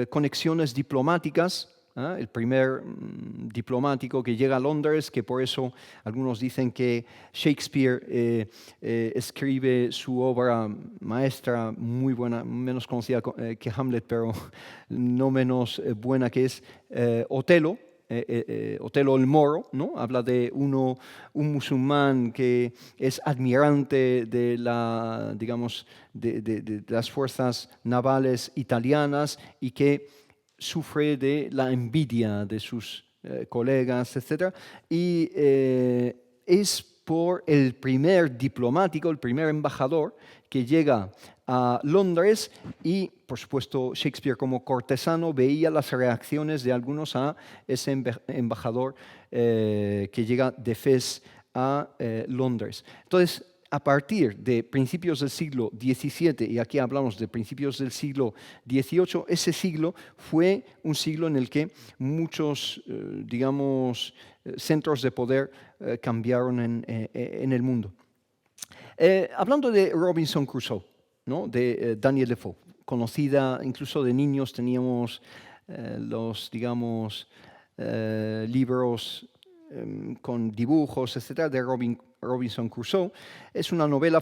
Speaker 1: conexiones diplomáticas. El primer diplomático que llega a Londres, que por eso algunos dicen que Shakespeare escribe su obra maestra muy buena, menos conocida que Hamlet, pero no menos buena, que es Otelo. Otelo el Moro, ¿no? Habla de un musulmán que es admirante de las fuerzas navales italianas y que sufre de la envidia de sus colegas, etc. Y es por el primer diplomático, el primer embajador que llega a Londres y, por supuesto, Shakespeare como cortesano veía las reacciones de algunos a ese embajador que llega de Fez a Londres. Entonces, a partir de principios del siglo XVII, y aquí hablamos de principios del siglo XVIII, ese siglo fue un siglo en el que muchos, digamos, centros de poder cambiaron en el mundo. Hablando de Robinson Crusoe, ¿no? De Daniel Defoe, conocida incluso de niños, teníamos los, digamos, libros con dibujos, etc., de Robinson Crusoe. Es una novela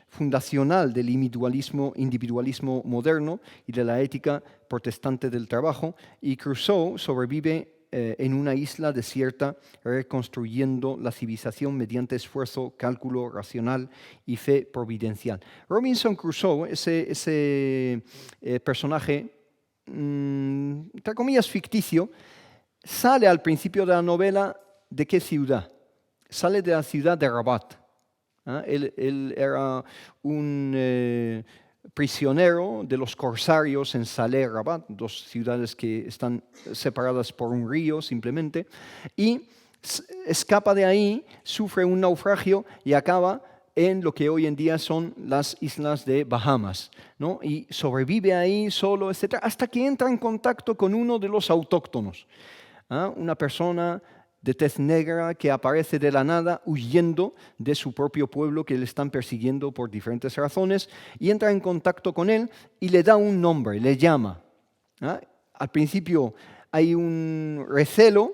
Speaker 1: fundacional del individualismo moderno y de la ética protestante del trabajo, y Crusoe sobrevive en una isla desierta, reconstruyendo la civilización mediante esfuerzo, cálculo racional y fe providencial. Robinson Crusoe, ese personaje, entre comillas, ficticio, sale al principio de la novela ¿de qué ciudad? Sale de la ciudad de Rabat. Él era un prisionero de los corsarios en Salé, Rabat, 2 ciudades que están separadas por un río simplemente, y escapa de ahí, sufre un naufragio y acaba en lo que hoy en día son las islas de Bahamas, ¿no? Y sobrevive ahí solo, etc., hasta que entra en contacto con uno de los autóctonos, una persona de tez negra que aparece de la nada huyendo de su propio pueblo que le están persiguiendo por diferentes razones, y entra en contacto con él y le da un nombre, le llama. Al principio hay un recelo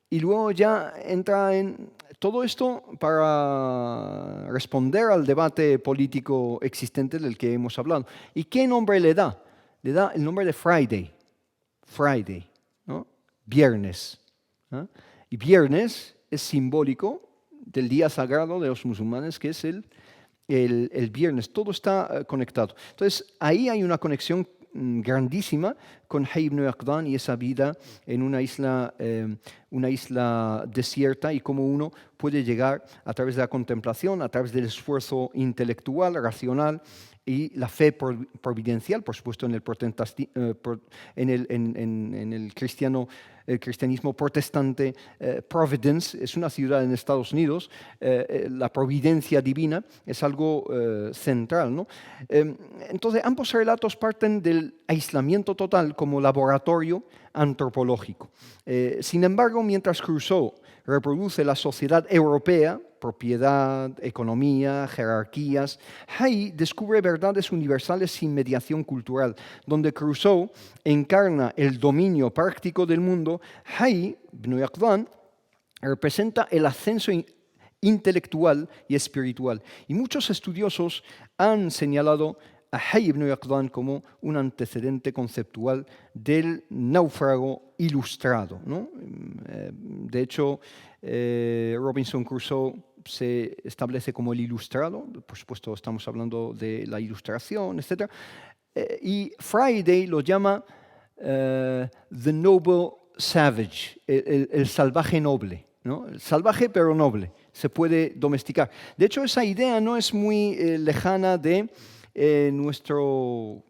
Speaker 1: y luego ya entra en Todo esto para responder al debate político existente del que hemos hablado. ¿Y qué nombre le da? Le da el nombre de Friday, ¿no? Viernes. ¿Ah? Y viernes es simbólico del día sagrado de los musulmanes, que es el viernes. Todo está conectado. Entonces, ahí hay una conexión grandísima con Hayy ibn Yaqdhan y esa vida en una isla desierta, y cómo uno puede llegar a través de la contemplación, a través del esfuerzo intelectual, racional, y la fe providencial, por supuesto, en el cristianismo protestante. Providence es una ciudad en Estados Unidos. La providencia divina es algo central, ¿no? Entonces, ambos relatos parten del aislamiento total como laboratorio antropológico. Sin embargo, mientras Crusoe reproduce la sociedad europea, propiedad, economía, jerarquías, Hayy descubre verdades universales sin mediación cultural. Donde Crusoe encarna el dominio práctico del mundo, Hayy ibn Yaqdhan representa el ascenso intelectual y espiritual. Y muchos estudiosos han señalado a Hayy ibn Yaqdhan como un antecedente conceptual del náufrago ilustrado, ¿no? De hecho, Robinson Crusoe se establece como el ilustrado. Por supuesto, estamos hablando de la ilustración, etc. Y Friday lo llama the noble savage, el salvaje noble, ¿no? El salvaje pero noble, se puede domesticar. De hecho, esa idea no es muy lejana de nuestro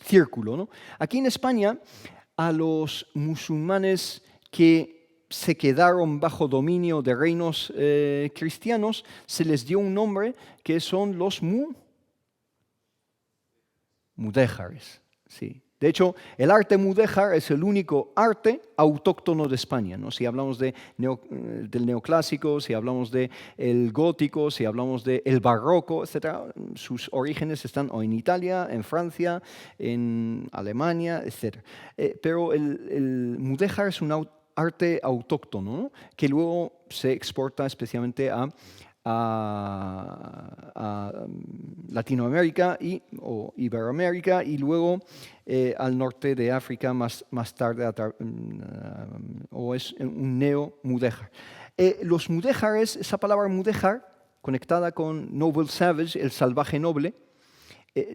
Speaker 1: círculo, ¿no? Aquí en España, a los musulmanes que se quedaron bajo dominio de reinos cristianos, se les dio un nombre que son los mudéjares. Sí. De hecho, el arte mudéjar es el único arte autóctono de España, ¿no? Si hablamos del neoclásico, si hablamos del gótico, si hablamos del barroco, etc., sus orígenes están o en Italia, en Francia, en Alemania, etc. Pero el mudéjar es un arte autóctono, ¿no? Que luego se exporta especialmente a Latinoamérica o Iberoamérica, y luego al norte de África más tarde, o es un neo-mudéjar. Los mudéjares, esa palabra mudéjar, conectada con noble savage, el salvaje noble,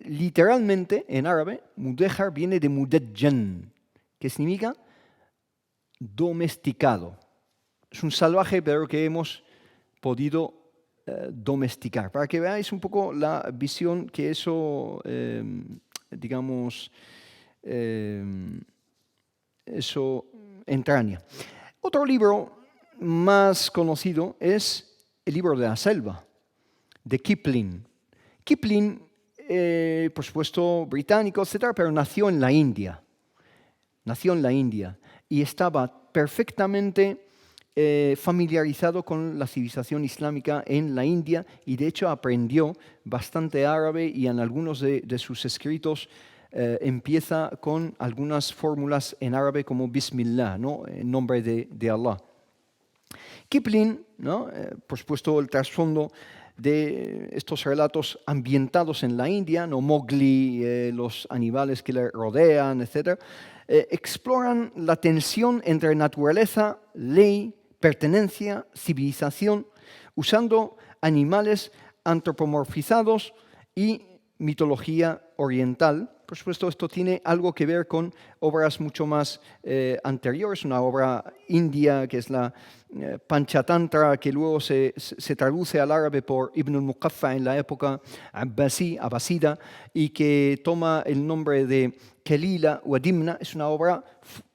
Speaker 1: literalmente en árabe, mudéjar viene de mudajjan, que significa domesticado. Es un salvaje, pero que hemos podido domesticar, para que veáis un poco la visión que eso, eso entraña. Otro libro más conocido es el libro de la selva, de Kipling. Kipling, por supuesto, británico, etc., pero nació en la India. Y estaba perfectamente familiarizado con la civilización islámica en la India, y de hecho aprendió bastante árabe, y en algunos de sus escritos empieza con algunas fórmulas en árabe como Bismillah, ¿no? En nombre de Allah. Kipling, ¿no? Por supuesto, el trasfondo de estos relatos ambientados en la India, ¿no? Mowgli, los animales que le rodean, etc., exploran la tensión entre naturaleza, ley, pertenencia, civilización, usando animales antropomorfizados y mitología oriental. Por supuesto, esto tiene algo que ver con obras mucho más anteriores, una obra india que es la Panchatantra, que luego se traduce al árabe por Ibn al-Muqaffa en la época abasida, y que toma el nombre de Kalila wa Dimna. Es una obra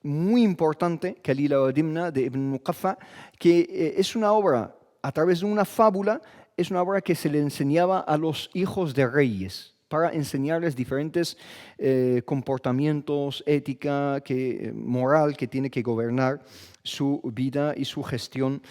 Speaker 1: muy importante, Kalila wa Dimna, de Ibn al-Muqaffa, que es una obra, a través de una fábula, es una obra que se le enseñaba a los hijos de reyes, para enseñarles diferentes comportamientos, ética, moral, que tiene que gobernar su vida y su gestión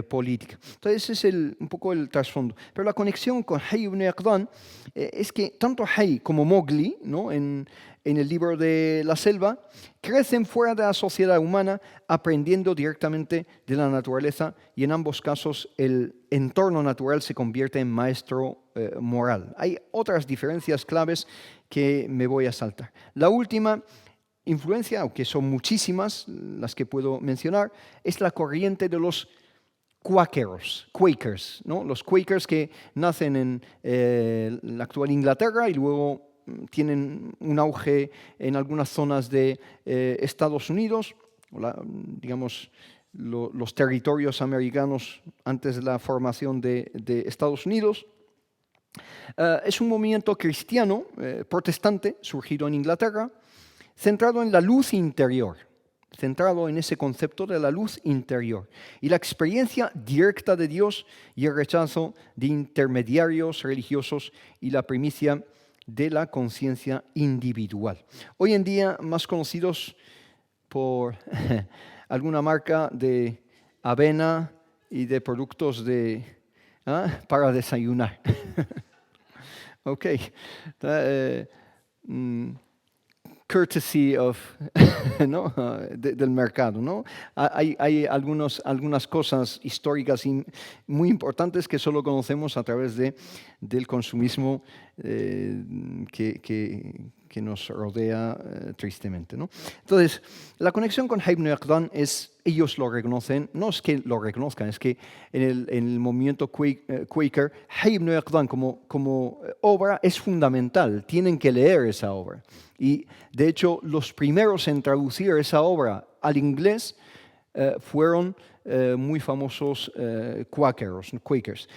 Speaker 1: política. Entonces, ese es un poco el trasfondo. Pero la conexión con Hayy ibn Yaqdhan es que tanto Hayy como Mowgli, ¿no? en en el libro de la selva, crecen fuera de la sociedad humana aprendiendo directamente de la naturaleza y en ambos casos el entorno natural se convierte en maestro moral. Hay otras diferencias claves que me voy a saltar. La última influencia, aunque son muchísimas las que puedo mencionar, es la corriente de los Quakers, ¿no? Los Quakers que nacen en la actual Inglaterra y luego tienen un auge en algunas zonas de Estados Unidos, digamos, los territorios americanos antes de la formación de Estados Unidos. Es un movimiento cristiano, protestante, surgido en Inglaterra, centrado en la luz interior, centrado en ese concepto de la luz interior y la experiencia directa de Dios y el rechazo de intermediarios religiosos y la primicia de la conciencia individual. Hoy en día más conocidos por alguna marca de avena y de productos para desayunar. Ok. Courtesy of, ¿no? Del mercado, ¿no? Hay algunas cosas históricas muy importantes que solo conocemos a través del consumismo que nos rodea tristemente, ¿no? Entonces, la conexión con Haib Noach es, ellos lo reconocen, no es que lo reconozcan, es que en el movimiento Quaker, Haib Noach como obra es fundamental, tienen que leer esa obra. Y de hecho, los primeros en traducir esa obra al inglés fueron muy famosos Quakers.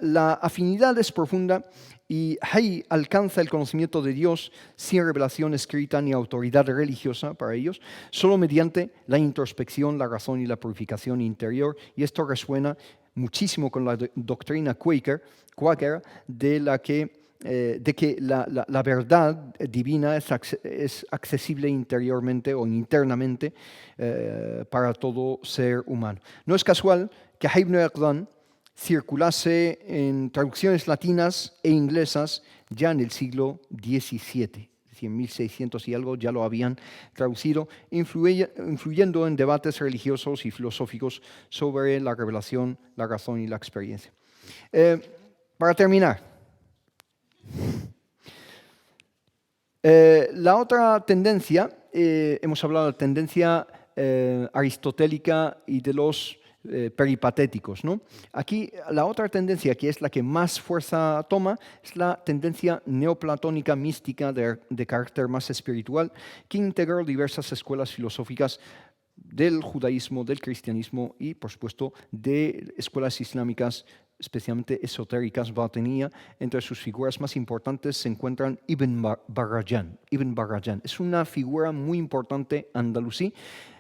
Speaker 1: La afinidad es profunda y Hay alcanza el conocimiento de Dios sin revelación escrita ni autoridad religiosa para ellos, solo mediante la introspección, la razón y la purificación interior. Y esto resuena muchísimo con la doctrina Quaker de que la verdad divina es accesible interiormente o internamente para todo ser humano. No es casual que Haib Noach circulase en traducciones latinas e inglesas ya en el siglo XVII. Es decir, en 1600 y algo ya lo habían traducido, influyendo en debates religiosos y filosóficos sobre la revelación, la razón y la experiencia. Para terminar, la otra tendencia, hemos hablado de la tendencia aristotélica y de los peripatéticos, ¿no? Aquí la otra tendencia, que es la que más fuerza toma, es la tendencia neoplatónica mística de carácter más espiritual, que integró diversas escuelas filosóficas del judaísmo, del cristianismo y, por supuesto, de escuelas islámicas, especialmente esotéricas, batinía. Entre sus figuras más importantes se encuentran Ibn Barajan. Ibn Barajan es una figura muy importante andalusí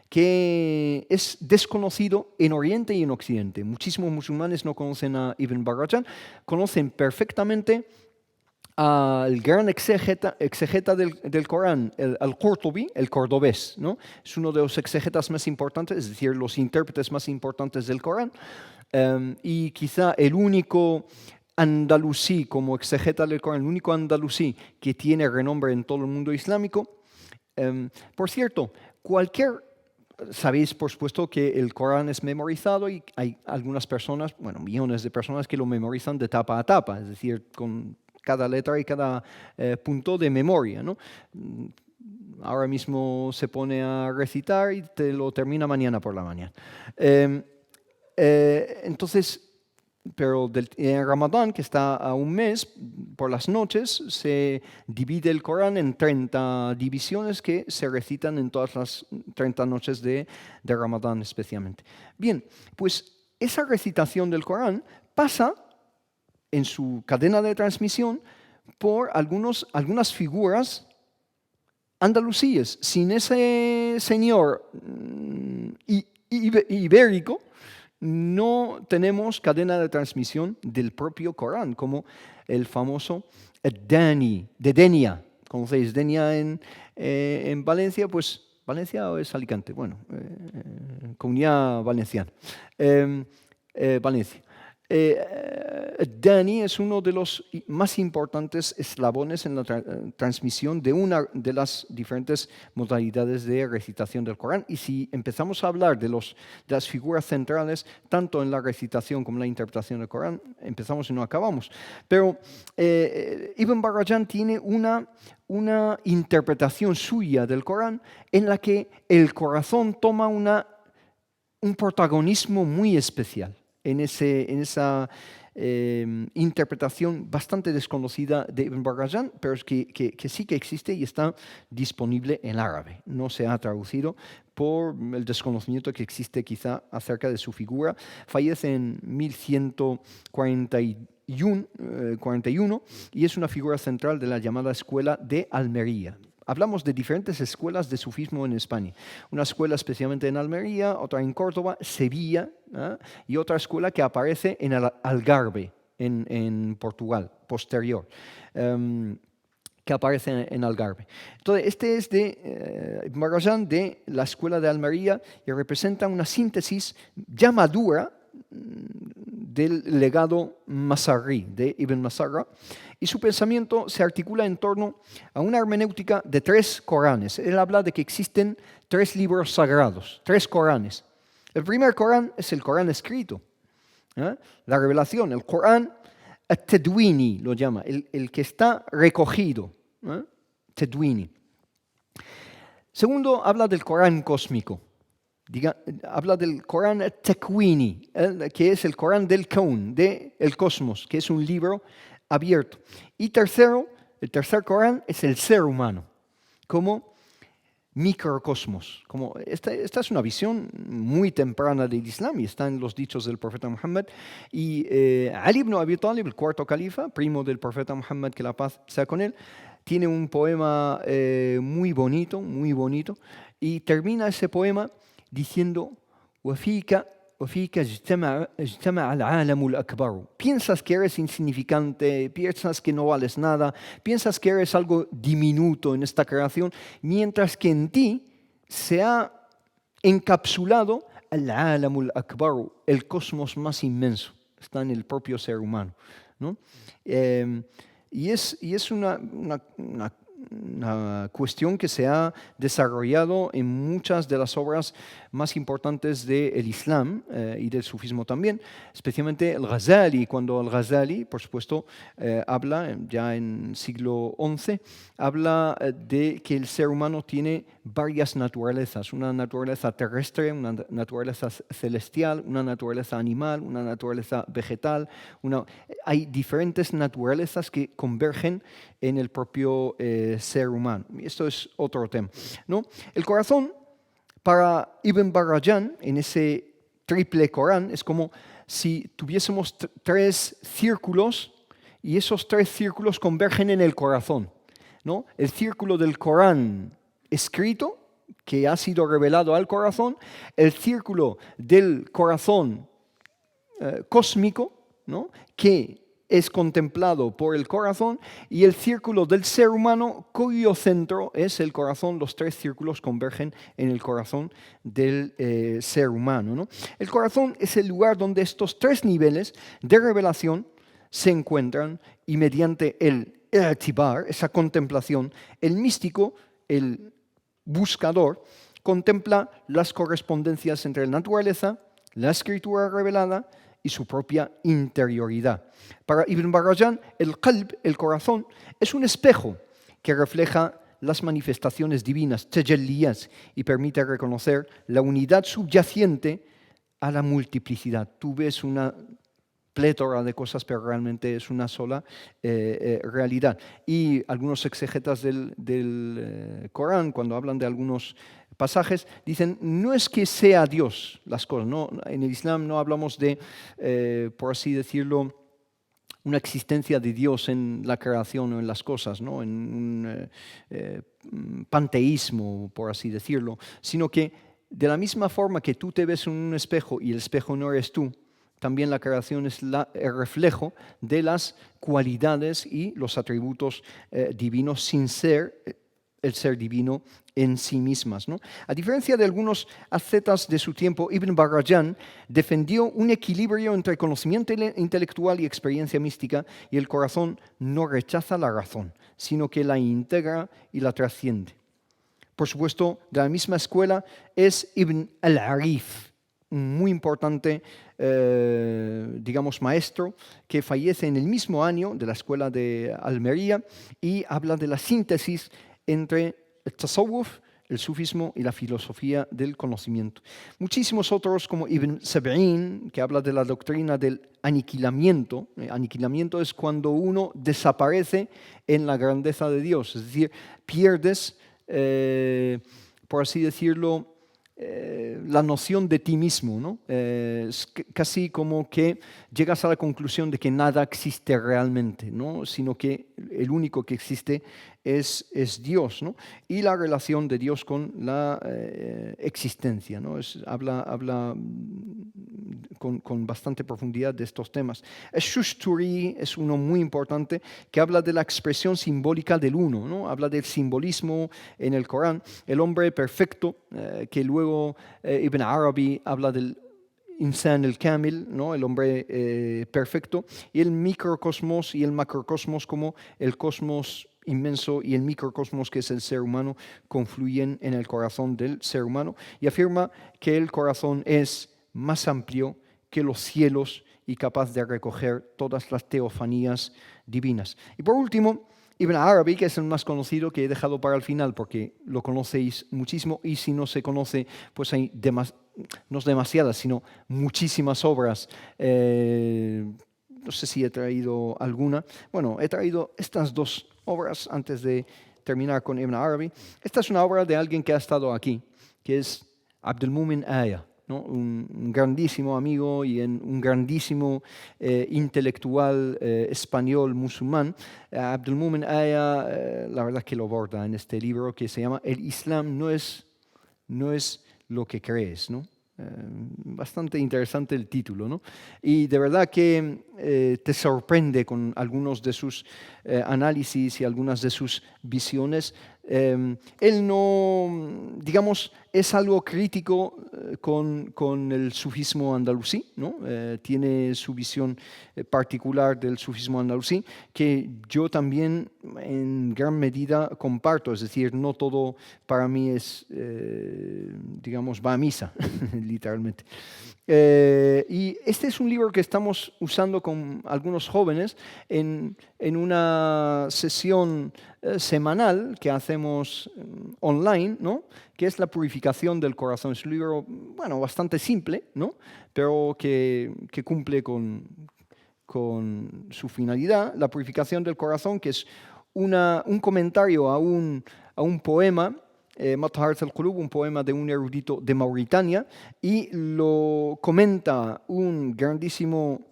Speaker 1: que es desconocido en Oriente y en Occidente. Muchísimos musulmanes no conocen a Ibn Barajan, conocen perfectamente al gran exegeta del Corán, al-Qurtubi, el cordobés, ¿no? Es uno de los exegetas más importantes, es decir, los intérpretes más importantes del Corán, y quizá el único andalusí como exegeta del Corán, el único andalusí que tiene renombre en todo el mundo islámico. Por cierto, sabéis, por supuesto, que el Corán es memorizado y hay algunas personas, bueno, millones de personas que lo memorizan de tapa a tapa, es decir, con cada letra y cada punto de memoria, ¿no? Ahora mismo se pone a recitar y te lo termina mañana por la mañana. Entonces, pero en Ramadán, que está a un mes, por las noches se divide el Corán en 30 divisiones que se recitan en todas las 30 noches de Ramadán especialmente. Bien, pues esa recitación del Corán pasa en su cadena de transmisión por algunas figuras andalusíes. Sin ese señor ibérico, no tenemos cadena de transmisión del propio Corán, como el famoso Dani, de Denia. ¿Conocéis Denia en Valencia? Pues, ¿Valencia o es Alicante? Bueno, Comunidad Valenciana. Valencia. Dani es uno de los más importantes eslabones en la transmisión de una de las diferentes modalidades de recitación del Corán. Y si empezamos a hablar de las figuras centrales, tanto en la recitación como en la interpretación del Corán, empezamos y no acabamos. Pero Ibn Barajan tiene una interpretación suya del Corán en la que el corazón toma un protagonismo muy especial en esa interpretación bastante desconocida de Ibn Barajan, pero es que sí que existe y está disponible en árabe. No se ha traducido por el desconocimiento que existe quizá acerca de su figura. Fallece en 1141 y es una figura central de la llamada Escuela de Almería. Hablamos de diferentes escuelas de sufismo en España. Una escuela especialmente en Almería, otra en Córdoba, Sevilla, y otra escuela que aparece en el Algarve, en Portugal, posterior, que aparece en Algarve. Entonces, este es de Ibn Barajan, de la escuela de Almería, y representa una síntesis ya madura del legado Masarrí, de Ibn Masarra, y su pensamiento se articula en torno a una hermenéutica de 3 Coranes. Él habla de que existen 3 libros sagrados, 3 Coranes. El primer Corán es el Corán escrito, la revelación, el Corán Tedwini lo llama, el que está recogido, Tedwini. Segundo, habla del Corán cósmico. Habla del Corán Takwini, que es el Corán del Kaun, del cosmos, que es un libro abierto. Y tercero, el tercer Corán es el ser humano, como microcosmos. Esta es una visión muy temprana del Islam y está en los dichos del profeta Muhammad. Y Ali ibn Abi Talib, el cuarto califa, primo del profeta Muhammad, que la paz sea con él, tiene un poema muy bonito, y termina ese poema diciendo: وَفِيكَ اجتمع العالم الأكبر. Piensas que eres insignificante, piensas que no vales nada, piensas que eres algo diminuto en esta creación, mientras que en ti se ha encapsulado العالم الأكبر, el cosmos más inmenso, está en el propio ser humano, ¿no? Y es una cuestión que se ha desarrollado en muchas de las obras más importantes del Islam y del sufismo también, especialmente el Ghazali. Cuando el Ghazali, por supuesto, habla, ya en siglo XI, habla de que el ser humano tiene varias naturalezas, una naturaleza terrestre, una naturaleza celestial, una naturaleza animal, una naturaleza vegetal. Hay diferentes naturalezas que convergen en el propio ser humano. Y esto es otro tema, ¿no? El corazón, para Ibn Barajan, en ese triple Corán, es como si tuviésemos 3 círculos y esos 3 círculos convergen en el corazón, ¿no? El círculo del Corán escrito, que ha sido revelado al corazón, el círculo del corazón cósmico, ¿no? Que es contemplado por el corazón, y el círculo del ser humano cuyo centro es el corazón. Los 3 círculos convergen en el corazón del ser humano, ¿no? El corazón es el lugar donde estos 3 niveles de revelación se encuentran, y mediante el i'tibar, esa contemplación, el místico, el buscador, contempla las correspondencias entre la naturaleza, la escritura revelada y su propia interioridad. Para Ibn Barajan, el qalb, el corazón, es un espejo que refleja las manifestaciones divinas, tajalliyas, y permite reconocer la unidad subyacente a la multiplicidad. Tú ves una plétora de cosas, pero realmente es una sola realidad. Y algunos exegetas del Corán, cuando hablan de algunos pasajes, dicen: no es que sea Dios las cosas, no, en el Islam no hablamos de, por así decirlo, una existencia de Dios en la creación o en las cosas, ¿no? En un panteísmo, por así decirlo, sino que de la misma forma que tú te ves en un espejo y el espejo no eres tú, también la creación es el reflejo de las cualidades y los atributos divinos, sin ser el ser divino en sí mismas, ¿no? A diferencia de algunos ascetas de su tiempo, Ibn Barajan defendió un equilibrio entre conocimiento intelectual y experiencia mística, y el corazón no rechaza la razón, sino que la integra y la trasciende. Por supuesto, de la misma escuela es Ibn al-Arif, un muy importante, maestro, que fallece en el mismo año de la escuela de Almería y habla de la síntesis entre el tasawwuf, el sufismo y la filosofía del conocimiento. Muchísimos otros, como Ibn Sab'in, que habla de la doctrina del aniquilamiento. Aniquilamiento es cuando uno desaparece en la grandeza de Dios, es decir, pierdes, por así decirlo, la noción de ti mismo, ¿no? Es casi como que llegas a la conclusión de que nada existe realmente, ¿no? Sino que el único que existe es Dios, ¿no? Y la relación de Dios con la existencia, ¿no? Habla con bastante profundidad de estos temas. Shusturi es uno muy importante que habla de la expresión simbólica del uno, ¿no? Habla del simbolismo en el Corán. El hombre perfecto, que luego Ibn Arabi habla del Insan el-Kamil, ¿no? El hombre perfecto, y el microcosmos y el macrocosmos como el cosmos inmenso y el microcosmos, que es el ser humano, confluyen en el corazón del ser humano, y afirma que el corazón es más amplio que los cielos y capaz de recoger todas las teofanías divinas. Y por último, Ibn Arabi, que es el más conocido, que he dejado para el final porque lo conocéis muchísimo, y si no se conoce, pues hay no demasiadas, sino muchísimas obras. No sé si he traído alguna. Bueno, he traído estas dos obras antes de terminar con Ibn Arabi. Esta es una obra de alguien que ha estado aquí, que es Abdelmumin Aya, ¿no? Un grandísimo amigo y un grandísimo intelectual español musulmán. Abdelmumin Aya, la verdad que lo aborda en este libro que se llama El Islam no es lo que crees, ¿no? Bastante interesante el título, ¿no? Y de verdad que te sorprende con algunos de sus análisis y algunas de sus visiones. Él no, es algo crítico con el sufismo andalusí, ¿no? Tiene su visión particular del sufismo andalusí, que yo también en gran medida comparto, es decir, no todo para mí es, va a misa, literalmente. Y este es un libro que estamos usando con algunos jóvenes en una sesión semanal que hacemos online, ¿no? Que es la purificación del corazón. Es un libro, bastante simple, ¿no? Pero que cumple con su finalidad. La purificación del corazón, que es un comentario a un poema, Matahart al-Qulub, un poema de un erudito de Mauritania, y lo comenta un grandísimo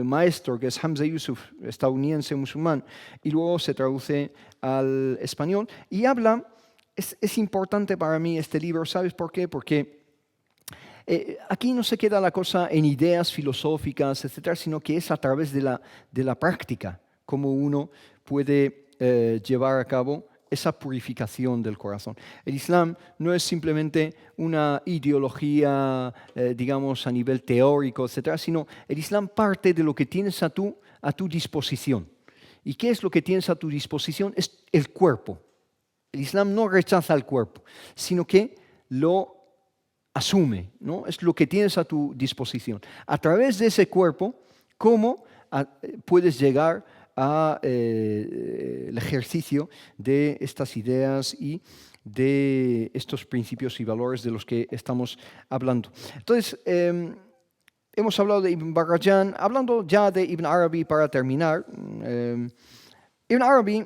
Speaker 1: maestro que es Hamza Yusuf, estadounidense musulmán, y luego se traduce al español y habla. Es importante para mí este libro, ¿sabes por qué? Porque aquí no se queda la cosa en ideas filosóficas, etcétera, sino que es a través de la práctica como uno puede llevar a cabo esa purificación del corazón. El Islam no es simplemente una ideología, a nivel teórico, etcétera, sino el Islam parte de lo que tienes a tu disposición. ¿Y qué es lo que tienes a tu disposición? Es el cuerpo. El Islam no rechaza el cuerpo, sino que lo asume, ¿no? Es lo que tienes a tu disposición. A través de ese cuerpo, ¿cómo puedes llegar al ejercicio de estas ideas y de estos principios y valores de los que estamos hablando? Entonces, hemos hablado de Ibn Barajan, hablando ya de Ibn Arabi para terminar. Ibn Arabi,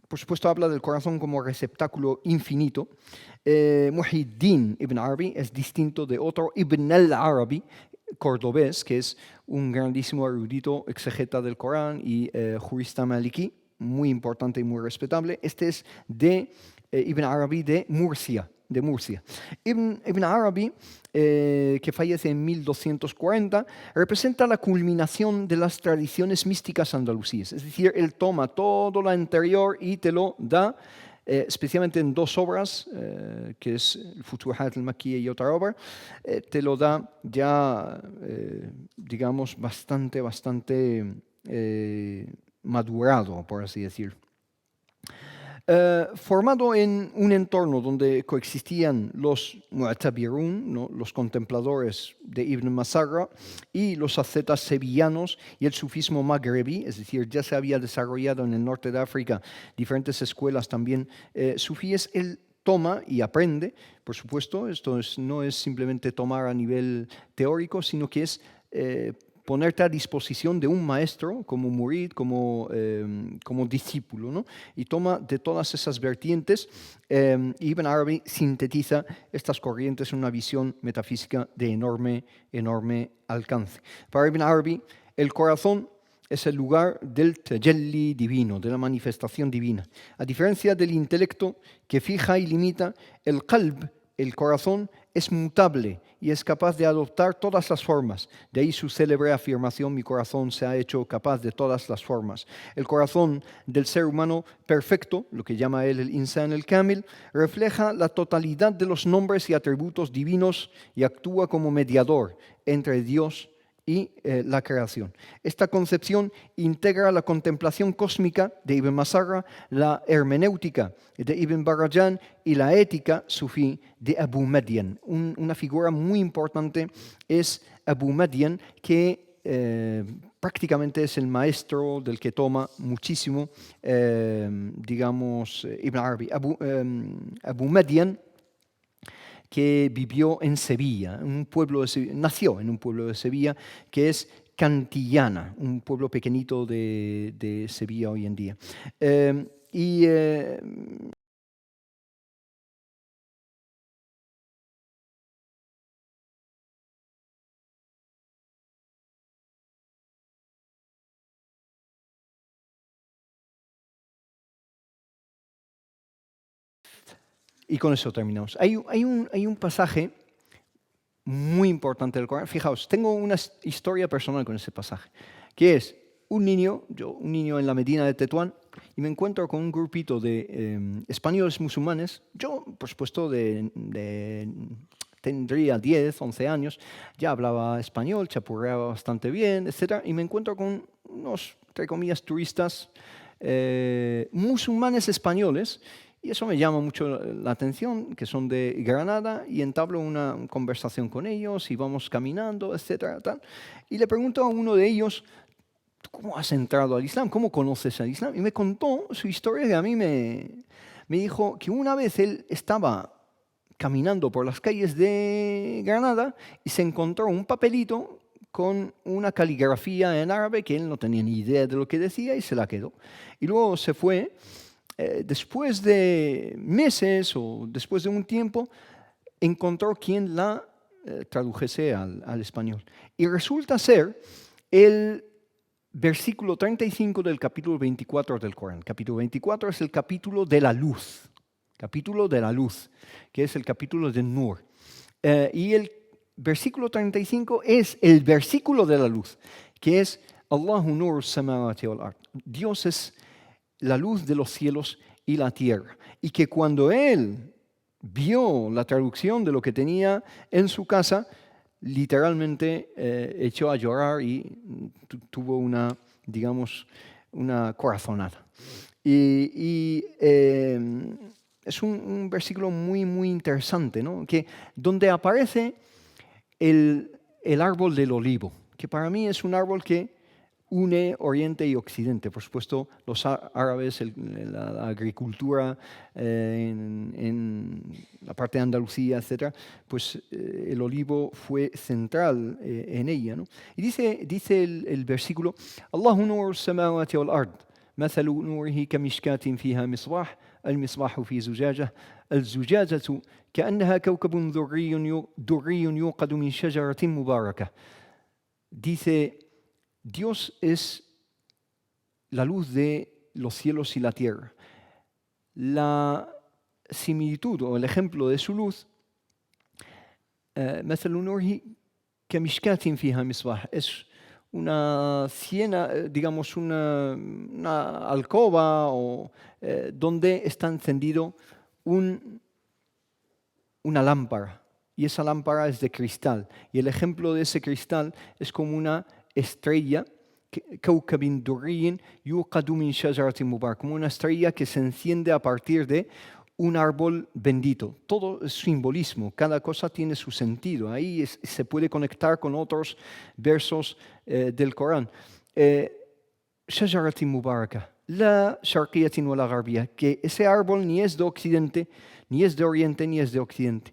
Speaker 1: por supuesto, habla del corazón como receptáculo infinito. Muhyiddin Ibn Arabi es distinto de otro Ibn al-Arabi, cordobés, que es un grandísimo erudito exegeta del Corán y jurista maliki, muy importante y muy respetable. Este es de Ibn Arabi de Murcia. Ibn Arabi, que fallece en 1240, representa la culminación de las tradiciones místicas andalusíes. Es decir, él toma todo lo anterior y te lo da especialmente en dos obras, que es el Futuhat al-Makkiyya y otra obra, te lo da ya, digamos, bastante madurado, por así decirlo. Formado en un entorno donde coexistían los Mu'tabirun, ¿no?, los contempladores de Ibn Masarra, y los ascetas sevillanos y el sufismo magrebí, es decir, ya se había desarrollado en el norte de África diferentes escuelas también sufíes. Él toma y aprende, por supuesto, esto no es simplemente tomar a nivel teórico, sino que es ponerte a disposición de un maestro como murid, como discípulo, ¿no? Y toma de todas esas vertientes. Ibn Arabi sintetiza estas corrientes en una visión metafísica de enorme alcance. Para Ibn Arabi, el corazón es el lugar del tajalli divino, de la manifestación divina. A diferencia del intelecto que fija y limita, el qalb, el corazón, es mutable y es capaz de adoptar todas las formas. De ahí su célebre afirmación: mi corazón se ha hecho capaz de todas las formas. El corazón del ser humano perfecto, lo que llama él el insan el-kamil, refleja la totalidad de los nombres y atributos divinos y actúa como mediador entre Dios y la creación. Esta concepción integra la contemplación cósmica de Ibn Masarra, la hermenéutica de Ibn Barajan y la ética sufí de Abu Madian. Una figura muy importante es Abu Madian, que prácticamente es el maestro del que toma muchísimo, digamos, Ibn Arabi. Abu Madian, que vivió en Sevilla, nació en un pueblo de Sevilla que es Cantillana, un pueblo pequeñito de Sevilla hoy en día. Y con eso terminamos. Hay un pasaje muy importante del Corán. Fijaos, tengo una historia personal con ese pasaje, que es un niño en la Medina de Tetuán, y me encuentro con un grupito de españoles musulmanes. Yo, por supuesto, tendría 10, 11 años, ya hablaba español, chapurreaba bastante bien, etc. Y me encuentro con unos, entre comillas, turistas musulmanes españoles. Y eso me llama mucho la atención, que son de Granada, y entablo una conversación con ellos y vamos caminando, etcétera, tal. Y le pregunto a uno de ellos: ¿cómo has entrado al Islam? ¿Cómo conoces al Islam? Y me contó su historia, que a mí me dijo que una vez él estaba caminando por las calles de Granada y se encontró un papelito con una caligrafía en árabe que él no tenía ni idea de lo que decía y se la quedó. Y luego se fue. Después de meses o después de un tiempo, encontró quien la tradujese al español. Y resulta ser el versículo 35 del capítulo 24 del Corán. Capítulo 24 es el capítulo de la luz, que es el capítulo de Nur. Y el versículo 35 es el versículo de la luz, que es Allahu nur samawati wal ard. Dios es la luz de los cielos y la tierra. Y que cuando él vio la traducción de lo que tenía en su casa, literalmente echó a llorar y tuvo una corazonada. Es un versículo muy interesante, ¿no? Que donde aparece el árbol del olivo, que para mí es un árbol que une Oriente y Occidente. Por supuesto, los árabes, la agricultura en la parte de Andalucía, etc., pues el olivo fue central en ella, ¿no? Y dice el versículo: Allahu nur samawati wal ard, mathalu nurihi kamishkatin fiha misbah, المصباح في زجاجة الزجاجة كأنها كوكب دري يوقد من شجرة مباركة. Dice: Dios es la luz de los cielos y la tierra. La similitud o el ejemplo de su luz, مثل نوره كمشكاة فيها مصباح, es digamos, una alcoba donde está encendido una lámpara. Y esa lámpara es de cristal. Y el ejemplo de ese cristal es como una estrella, como una estrella que se enciende a partir de un árbol bendito. Todo es simbolismo, cada cosa tiene su sentido. Ahí se puede conectar con otros versos del Corán. Shajaratin Mubaraka, la Sharqiyatin wa la Gharbiyya, que ese árbol ni es de Occidente, ni es de Oriente, ni es de Occidente.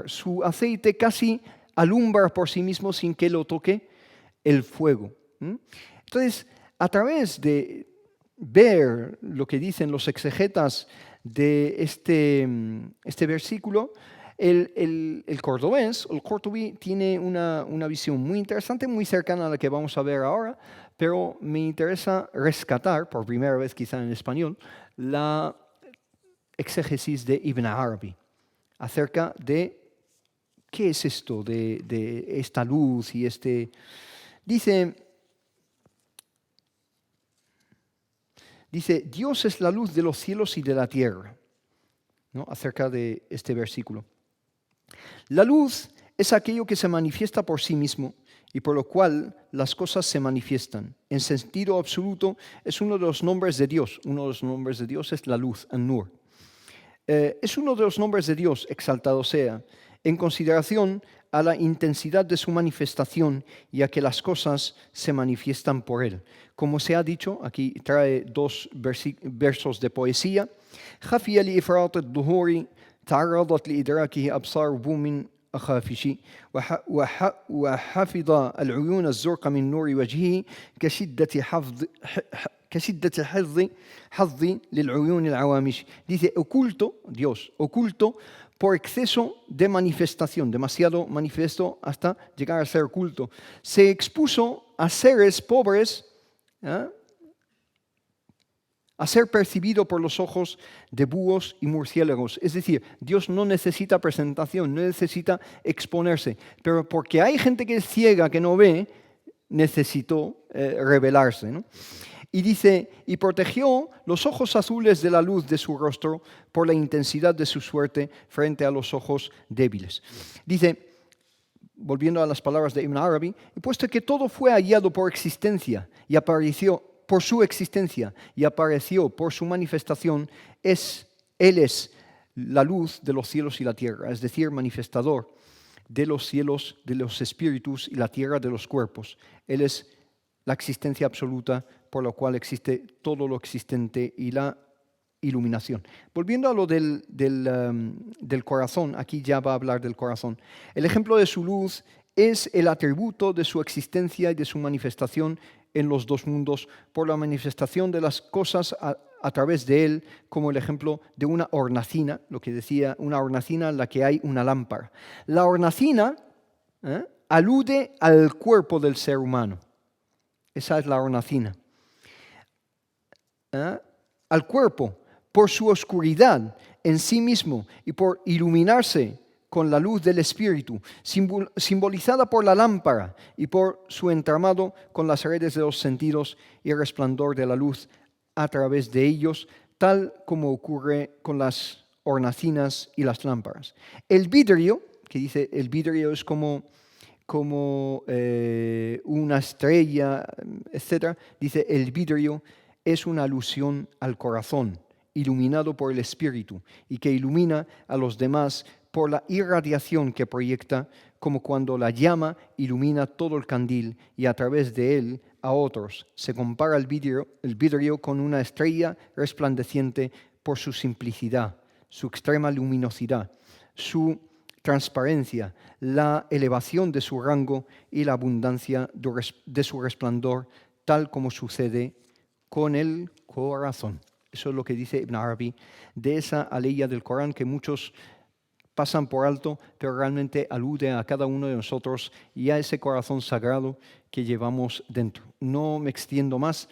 Speaker 1: Su aceite casi alumbra por sí mismo sin que lo toque el fuego. Entonces, a través de ver lo que dicen los exegetas de este versículo, el cordobés, el Qurtubi, tiene una visión muy interesante, muy cercana a la que vamos a ver ahora, pero me interesa rescatar, por primera vez quizá en español, la exégesis de Ibn Arabi acerca de qué es esto de esta luz y Dice, Dios es la luz de los cielos y de la tierra, ¿no? Acerca de este versículo. La luz es aquello que se manifiesta por sí mismo y por lo cual las cosas se manifiestan. En sentido absoluto es uno de los nombres de Dios. Uno de los nombres de Dios es la luz, An-Nur. Es uno de los nombres de Dios, exaltado sea, en consideración a la intensidad de su manifestación y a que las cosas se manifiestan por Él. Como se ha dicho, aquí trae dos versos de poesía. خفي لإفراط الظهور تعرضت لإدراكه أبصار بوم أخافشي وحفظ العيون الزرق من نور وجهه كشدة حظ للعيون العوامش. Dice, oculto, Dios, oculto por exceso de manifestación, demasiado manifiesto hasta llegar a ser oculto. Se expuso a seres pobres, a ser percibido por los ojos de búhos y murciélagos. Es decir, Dios no necesita presentación, no necesita exponerse, pero porque hay gente que es ciega, que no ve, necesitó revelarse, ¿no? Y dice, y protegió los ojos azules de la luz de su rostro por la intensidad de su suerte frente a los ojos débiles. Dice, volviendo a las palabras de Ibn Arabi, y puesto que todo fue hallado por existencia y apareció por su existencia y apareció por su manifestación, Él es la luz de los cielos y la tierra, es decir, manifestador de los cielos, de los espíritus y la tierra de los cuerpos. Él es la existencia absoluta por lo cual existe todo lo existente y la iluminación. Volviendo a lo del corazón, aquí ya va a hablar del corazón. El ejemplo de su luz es el atributo de su existencia y de su manifestación en los dos mundos por la manifestación de las cosas a través de él, como el ejemplo de una hornacina, lo que decía, una hornacina en la que hay una lámpara. La hornacina alude al cuerpo del ser humano. Esa es la hornacina. Al cuerpo, por su oscuridad en sí mismo y por iluminarse con la luz del Espíritu, simbolizada por la lámpara y por su entramado con las redes de los sentidos y el resplandor de la luz a través de ellos, tal como ocurre con las hornacinas y las lámparas. El vidrio, que dice el vidrio es como una estrella, etc. Dice, el vidrio es una alusión al corazón, iluminado por el Espíritu, y que ilumina a los demás por la irradiación que proyecta, como cuando la llama ilumina todo el candil y a través de él a otros. Se compara el vidrio con una estrella resplandeciente por su simplicidad, su extrema luminosidad, su transparencia, la elevación de su rango y la abundancia de su resplandor, tal como sucede con el corazón. Eso es lo que dice Ibn Arabi de esa aleya del Corán que muchos pasan por alto, pero realmente alude a cada uno de nosotros y a ese corazón sagrado que llevamos dentro. No me extiendo más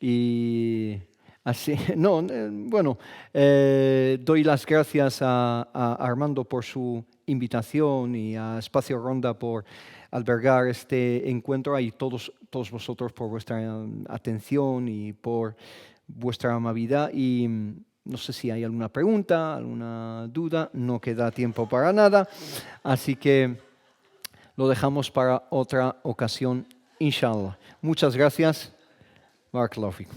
Speaker 1: y Así, no, bueno, doy las gracias a Armando por su invitación y a Espacio Ronda por albergar este encuentro y todos vosotros por vuestra atención y por vuestra amabilidad. Y no sé si hay alguna pregunta, alguna duda, no queda tiempo para nada, así que lo dejamos para otra ocasión, inshallah. Muchas gracias. Barakallahu fikum.